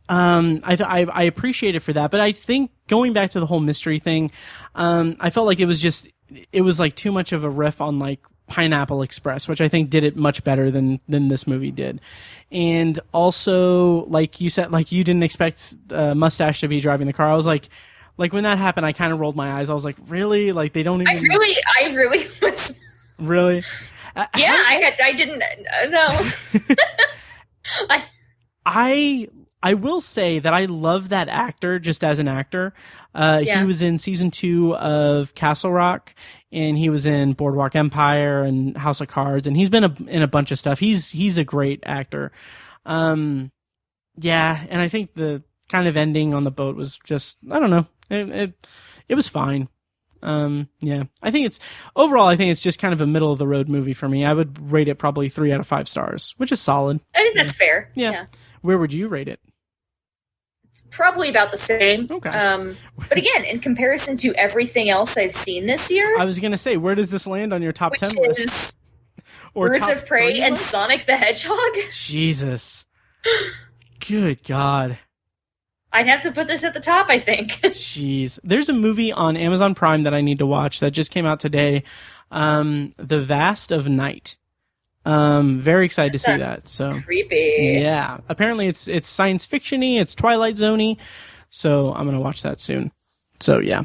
I appreciate it for that, but I think going back to the whole mystery thing, I felt like it was like too much of a riff on like Pineapple Express, which I think did it much better than this movie did. And also, like you said, like you didn't expect Mustache to be driving the car. I was like when that happened, I kind of rolled my eyes. I was like, really? Like they don't even. I really was. Really? Yeah, I didn't know. I will say that I love that actor just as an actor. He was in season 2 of Castle Rock, and he was in Boardwalk Empire and House of Cards, and he's been in a bunch of stuff. He's a great actor. And I think the kind of ending on the boat was just, I don't know, it was fine. I think it's just kind of a middle of the road movie for me. I would rate it probably 3 out of 5 stars, which is solid. I think that's fair. Yeah. Where would you rate it? Probably about the same. Okay. But again, in comparison to everything else I've seen this year, I was going to say, where does this land on your top 10 list? Or Birds of Prey and list? Sonic the Hedgehog? Jesus. Good God. I'd have to put this at the top, I think. Jeez. There's a movie on Amazon Prime that I need to watch that just came out today. The Vast of Night. Very excited to see that. So creepy. Yeah. Apparently it's science fiction-y, it's Twilight Zone-y. So I'm gonna watch that soon. So yeah.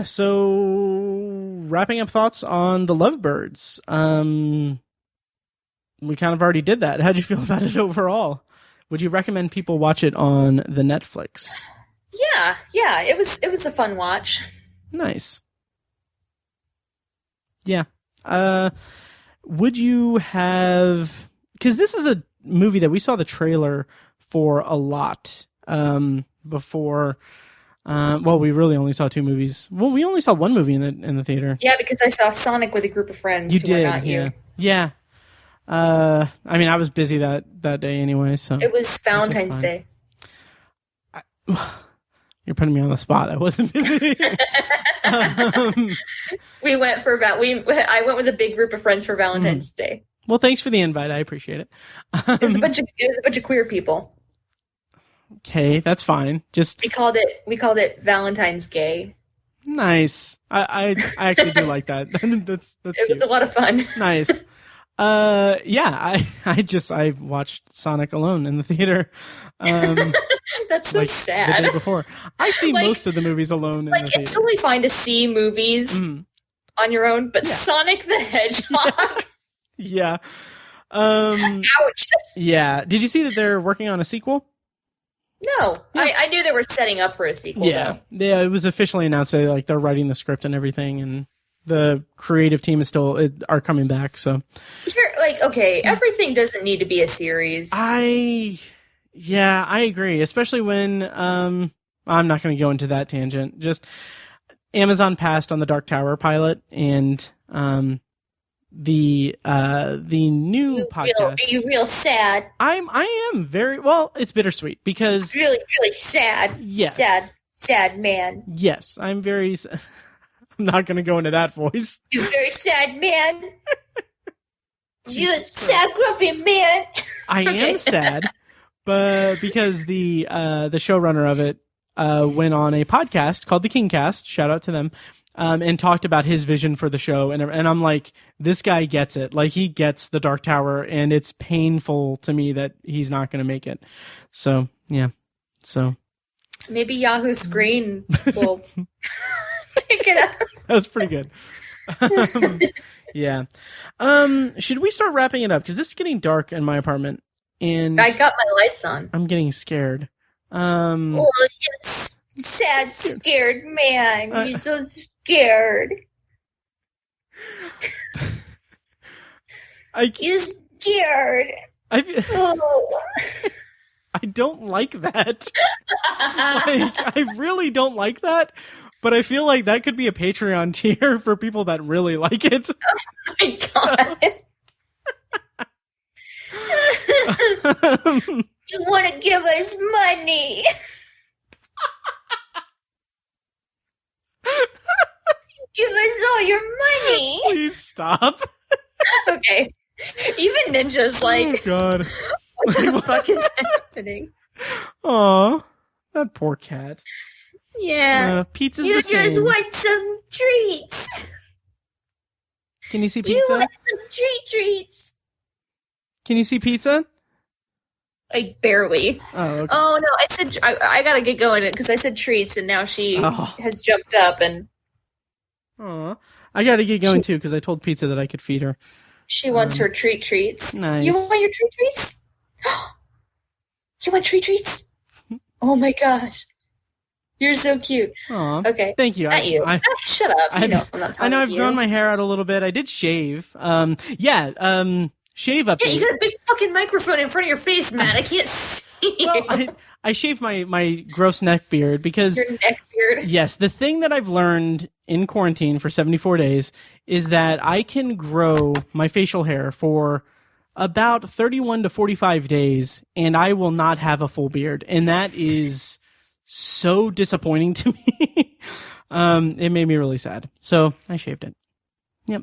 So wrapping up thoughts on the Lovebirds. We kind of already did that. How'd you feel about it overall? Would you recommend people watch it on the Netflix? Yeah. It was a fun watch. Nice. Yeah. Would you have... Because this is a movie that we saw the trailer for a lot before... we really only saw 2 movies. Well, we only saw 1 movie in the theater. Yeah, because I saw Sonic with a group of friends who were not you. Yeah. I mean, I was busy that day anyway, so... It was Valentine's Day. You're putting me on the spot. I wasn't busy. We went for I went with a big group of friends for Valentine's Day. Well, thanks for the invite. I appreciate it. It was a bunch of queer people. Okay, that's fine. Just we called it Valentine's Gay. Nice. I actually do like that. That's it cute. was a lot of fun. Nice. I watched Sonic alone in the theater. That's so sad. The day before, I see most of the movies alone in the theater. It's totally fine to see movies on your own, but Sonic the Hedgehog. Yeah. Ouch. Yeah. Did you see that they're working on a sequel? No, yeah. I knew they were setting up for a sequel. Yeah, yeah. It was officially announced that they're writing the script and everything, and the creative team are coming back. So, everything doesn't need to be a series. I agree, especially when I'm not going to go into that tangent. Just Amazon passed on the Dark Tower pilot, and the new podcast. Are you real sad? I am very well. It's bittersweet because really, really sad. Yes, sad man. Yes, I'm very. I'm not going to go into that voice. You're very sad man. You're a sad, grumpy man. I am sad, but because the showrunner of it went on a podcast called The Kingcast. Shout out to them. And talked about his vision for the show, and I'm like, this guy gets it. Like, he gets the Dark Tower, and it's painful to me that he's not going to make it. So, yeah. So maybe Yahoo Screen will pick it up. That was pretty good. Yeah. Should we start wrapping it up? Because it's getting dark in my apartment, and I got my lights on. I'm getting scared. Yes. Sad, scared man. You're so scared. You're scared. I don't like that. I really don't like that. But I feel like that could be a Patreon tier for people that really like it. Oh my God. You want to give us money. Give us all your money. Please stop. Okay. Even Ninja's like, oh God, what the fuck is happening? Aw, that poor cat. Yeah. Pizza's you the same. just want some treats. Can you see pizza? You want some treats. Can you see pizza? Like, barely. Oh, okay. Oh, no, I said, I gotta get going because I said treats and now she has jumped up and... Aw. I gotta get going too because I told Pizza that I could feed her. She wants her treats. Nice. You want your treats? You want treats? Oh my gosh. You're so cute. Aw. Okay. Thank you. Not you. Shut up. I'm not talking I know I've to grown you. my hair out a little bit. I did shave. Shave up. Yeah, you got a big fucking microphone in front of your face, Matt. I can't see. Well, I shaved my gross neck beard because... Your neck beard? Yes. The thing that I've learned in quarantine for 74 days is that I can grow my facial hair for about 31 to 45 days, and I will not have a full beard. And that is so disappointing to me. It made me really sad. So I shaved it. Yep.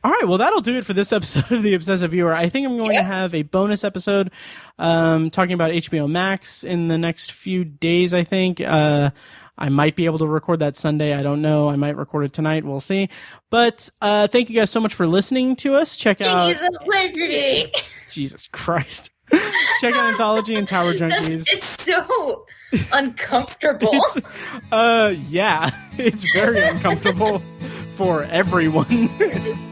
All right, well, that'll do it for this episode of The Obsessive Viewer. I think I'm going to have a bonus episode talking about HBO Max in the next few days, I think. I might be able to record that Sunday. I don't know. I might record it tonight. We'll see. But thank you guys so much for listening to us. Check out... Thank you for listening. Jesus Christ. Check out Anthology and Tower Junkies. It's so uncomfortable. Yeah. It's very uncomfortable for everyone.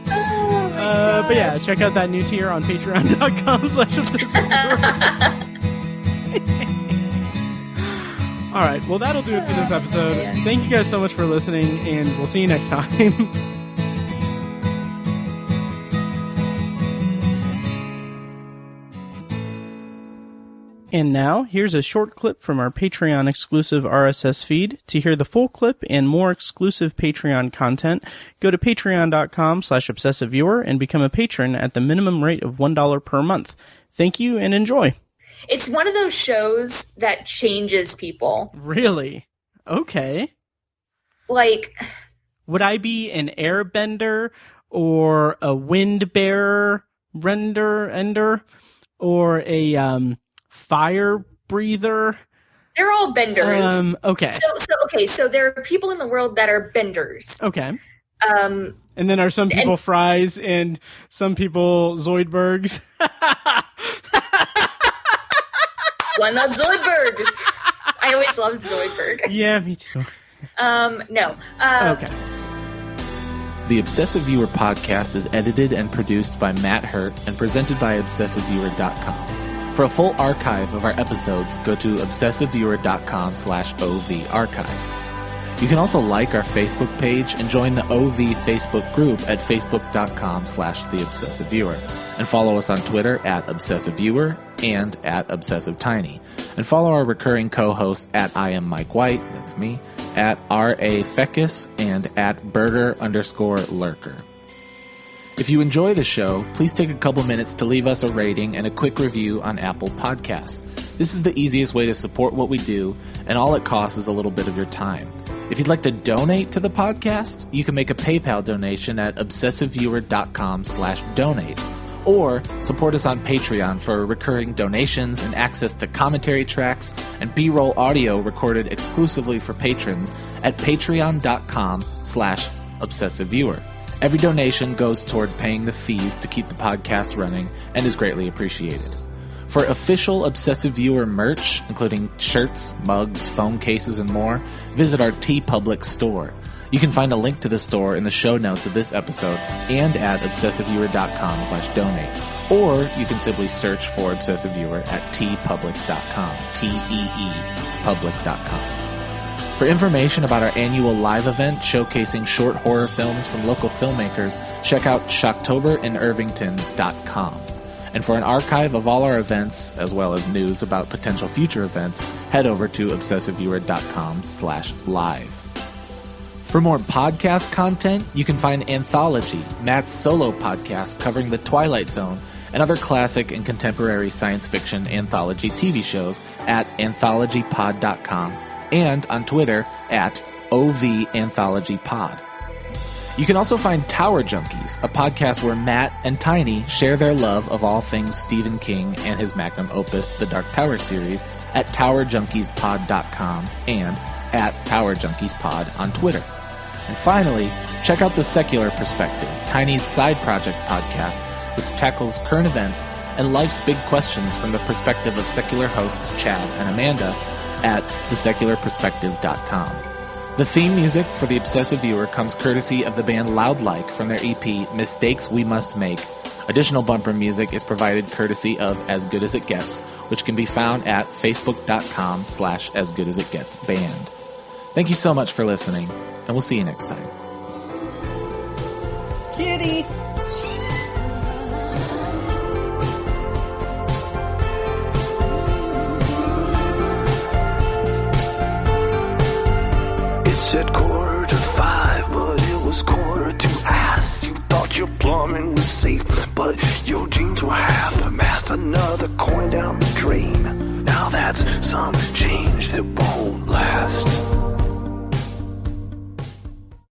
But yeah, check out that new tier on patreon.com/obsessiveviewer. All right, well, that'll do it for this episode. Thank you guys so much for listening, and we'll see you next time. And now, here's a short clip from our Patreon exclusive RSS feed. To hear the full clip and more exclusive Patreon content, go to patreon.com/obsessiveviewer and become a patron at the minimum rate of $1 per month. Thank you and enjoy. It's one of those shows that changes people. Really? Okay. Like... Would I be an airbender or a wind bearer ender or a fire breather? They're all benders. Okay. So there are people in the world that are benders. Okay. And then are some people fries and some people Zoidbergs? Why not Zoidberg? I always loved Zoidberg. Yeah, me too. No. Okay. The Obsessive Viewer podcast is edited and produced by Matt Hurt and presented by ObsessiveViewer.com. For a full archive of our episodes, go to ObsessiveViewer.com/OV archive. You can also like our Facebook page and join the OV Facebook group at facebook.com/TheObsessiveViewer. And follow us on Twitter at ObsessiveViewer and at ObsessiveTiny. And follow our recurring co-hosts at I am Mike White, that's me, at R.A. Feckus, and at Burger_Lurker. If you enjoy the show, please take a couple minutes to leave us a rating and a quick review on Apple Podcasts. This is the easiest way to support what we do, and all it costs is a little bit of your time. If you'd like to donate to the podcast, you can make a PayPal donation at obsessiveviewer.com/donate. Or support us on Patreon for recurring donations and access to commentary tracks and B-roll audio recorded exclusively for patrons at patreon.com/obsessiveviewer. Every donation goes toward paying the fees to keep the podcast running and is greatly appreciated. For official Obsessive Viewer merch, including shirts, mugs, phone cases, and more, visit our TeePublic store. You can find a link to the store in the show notes of this episode and at obsessiveviewer.com/donate. Or you can simply search for Obsessive Viewer at teepublic.com. T-E-E public.com. For information about our annual live event showcasing short horror films from local filmmakers, check out shocktoberinirvington.com. And for an archive of all our events, as well as news about potential future events, head over to obsessiveviewer.com/live. For more podcast content, you can find Anthology, Matt's solo podcast covering The Twilight Zone, and other classic and contemporary science fiction anthology TV shows at anthologypod.com and on Twitter at OVAnthologyPod. You can also find Tower Junkies, a podcast where Matt and Tiny share their love of all things Stephen King and his magnum opus, the Dark Tower series, at towerjunkiespod.com and at towerjunkiespod on Twitter. And finally, check out The Secular Perspective, Tiny's side project podcast, which tackles current events and life's big questions from the perspective of secular hosts Chad and Amanda at thesecularperspective.com. The theme music for The Obsessive Viewer comes courtesy of the band Loudlike from their EP Mistakes We Must Make. Additional bumper music is provided courtesy of As Good As It Gets, which can be found at facebook.com/asgoodasitgetsband. Thank you so much for listening, and we'll see you next time. Kitty! Said 4:45, but it was 4:45. You thought your plumbing was safe, but your jeans were half-mast. Another coin down the drain. Now that's some change that won't last.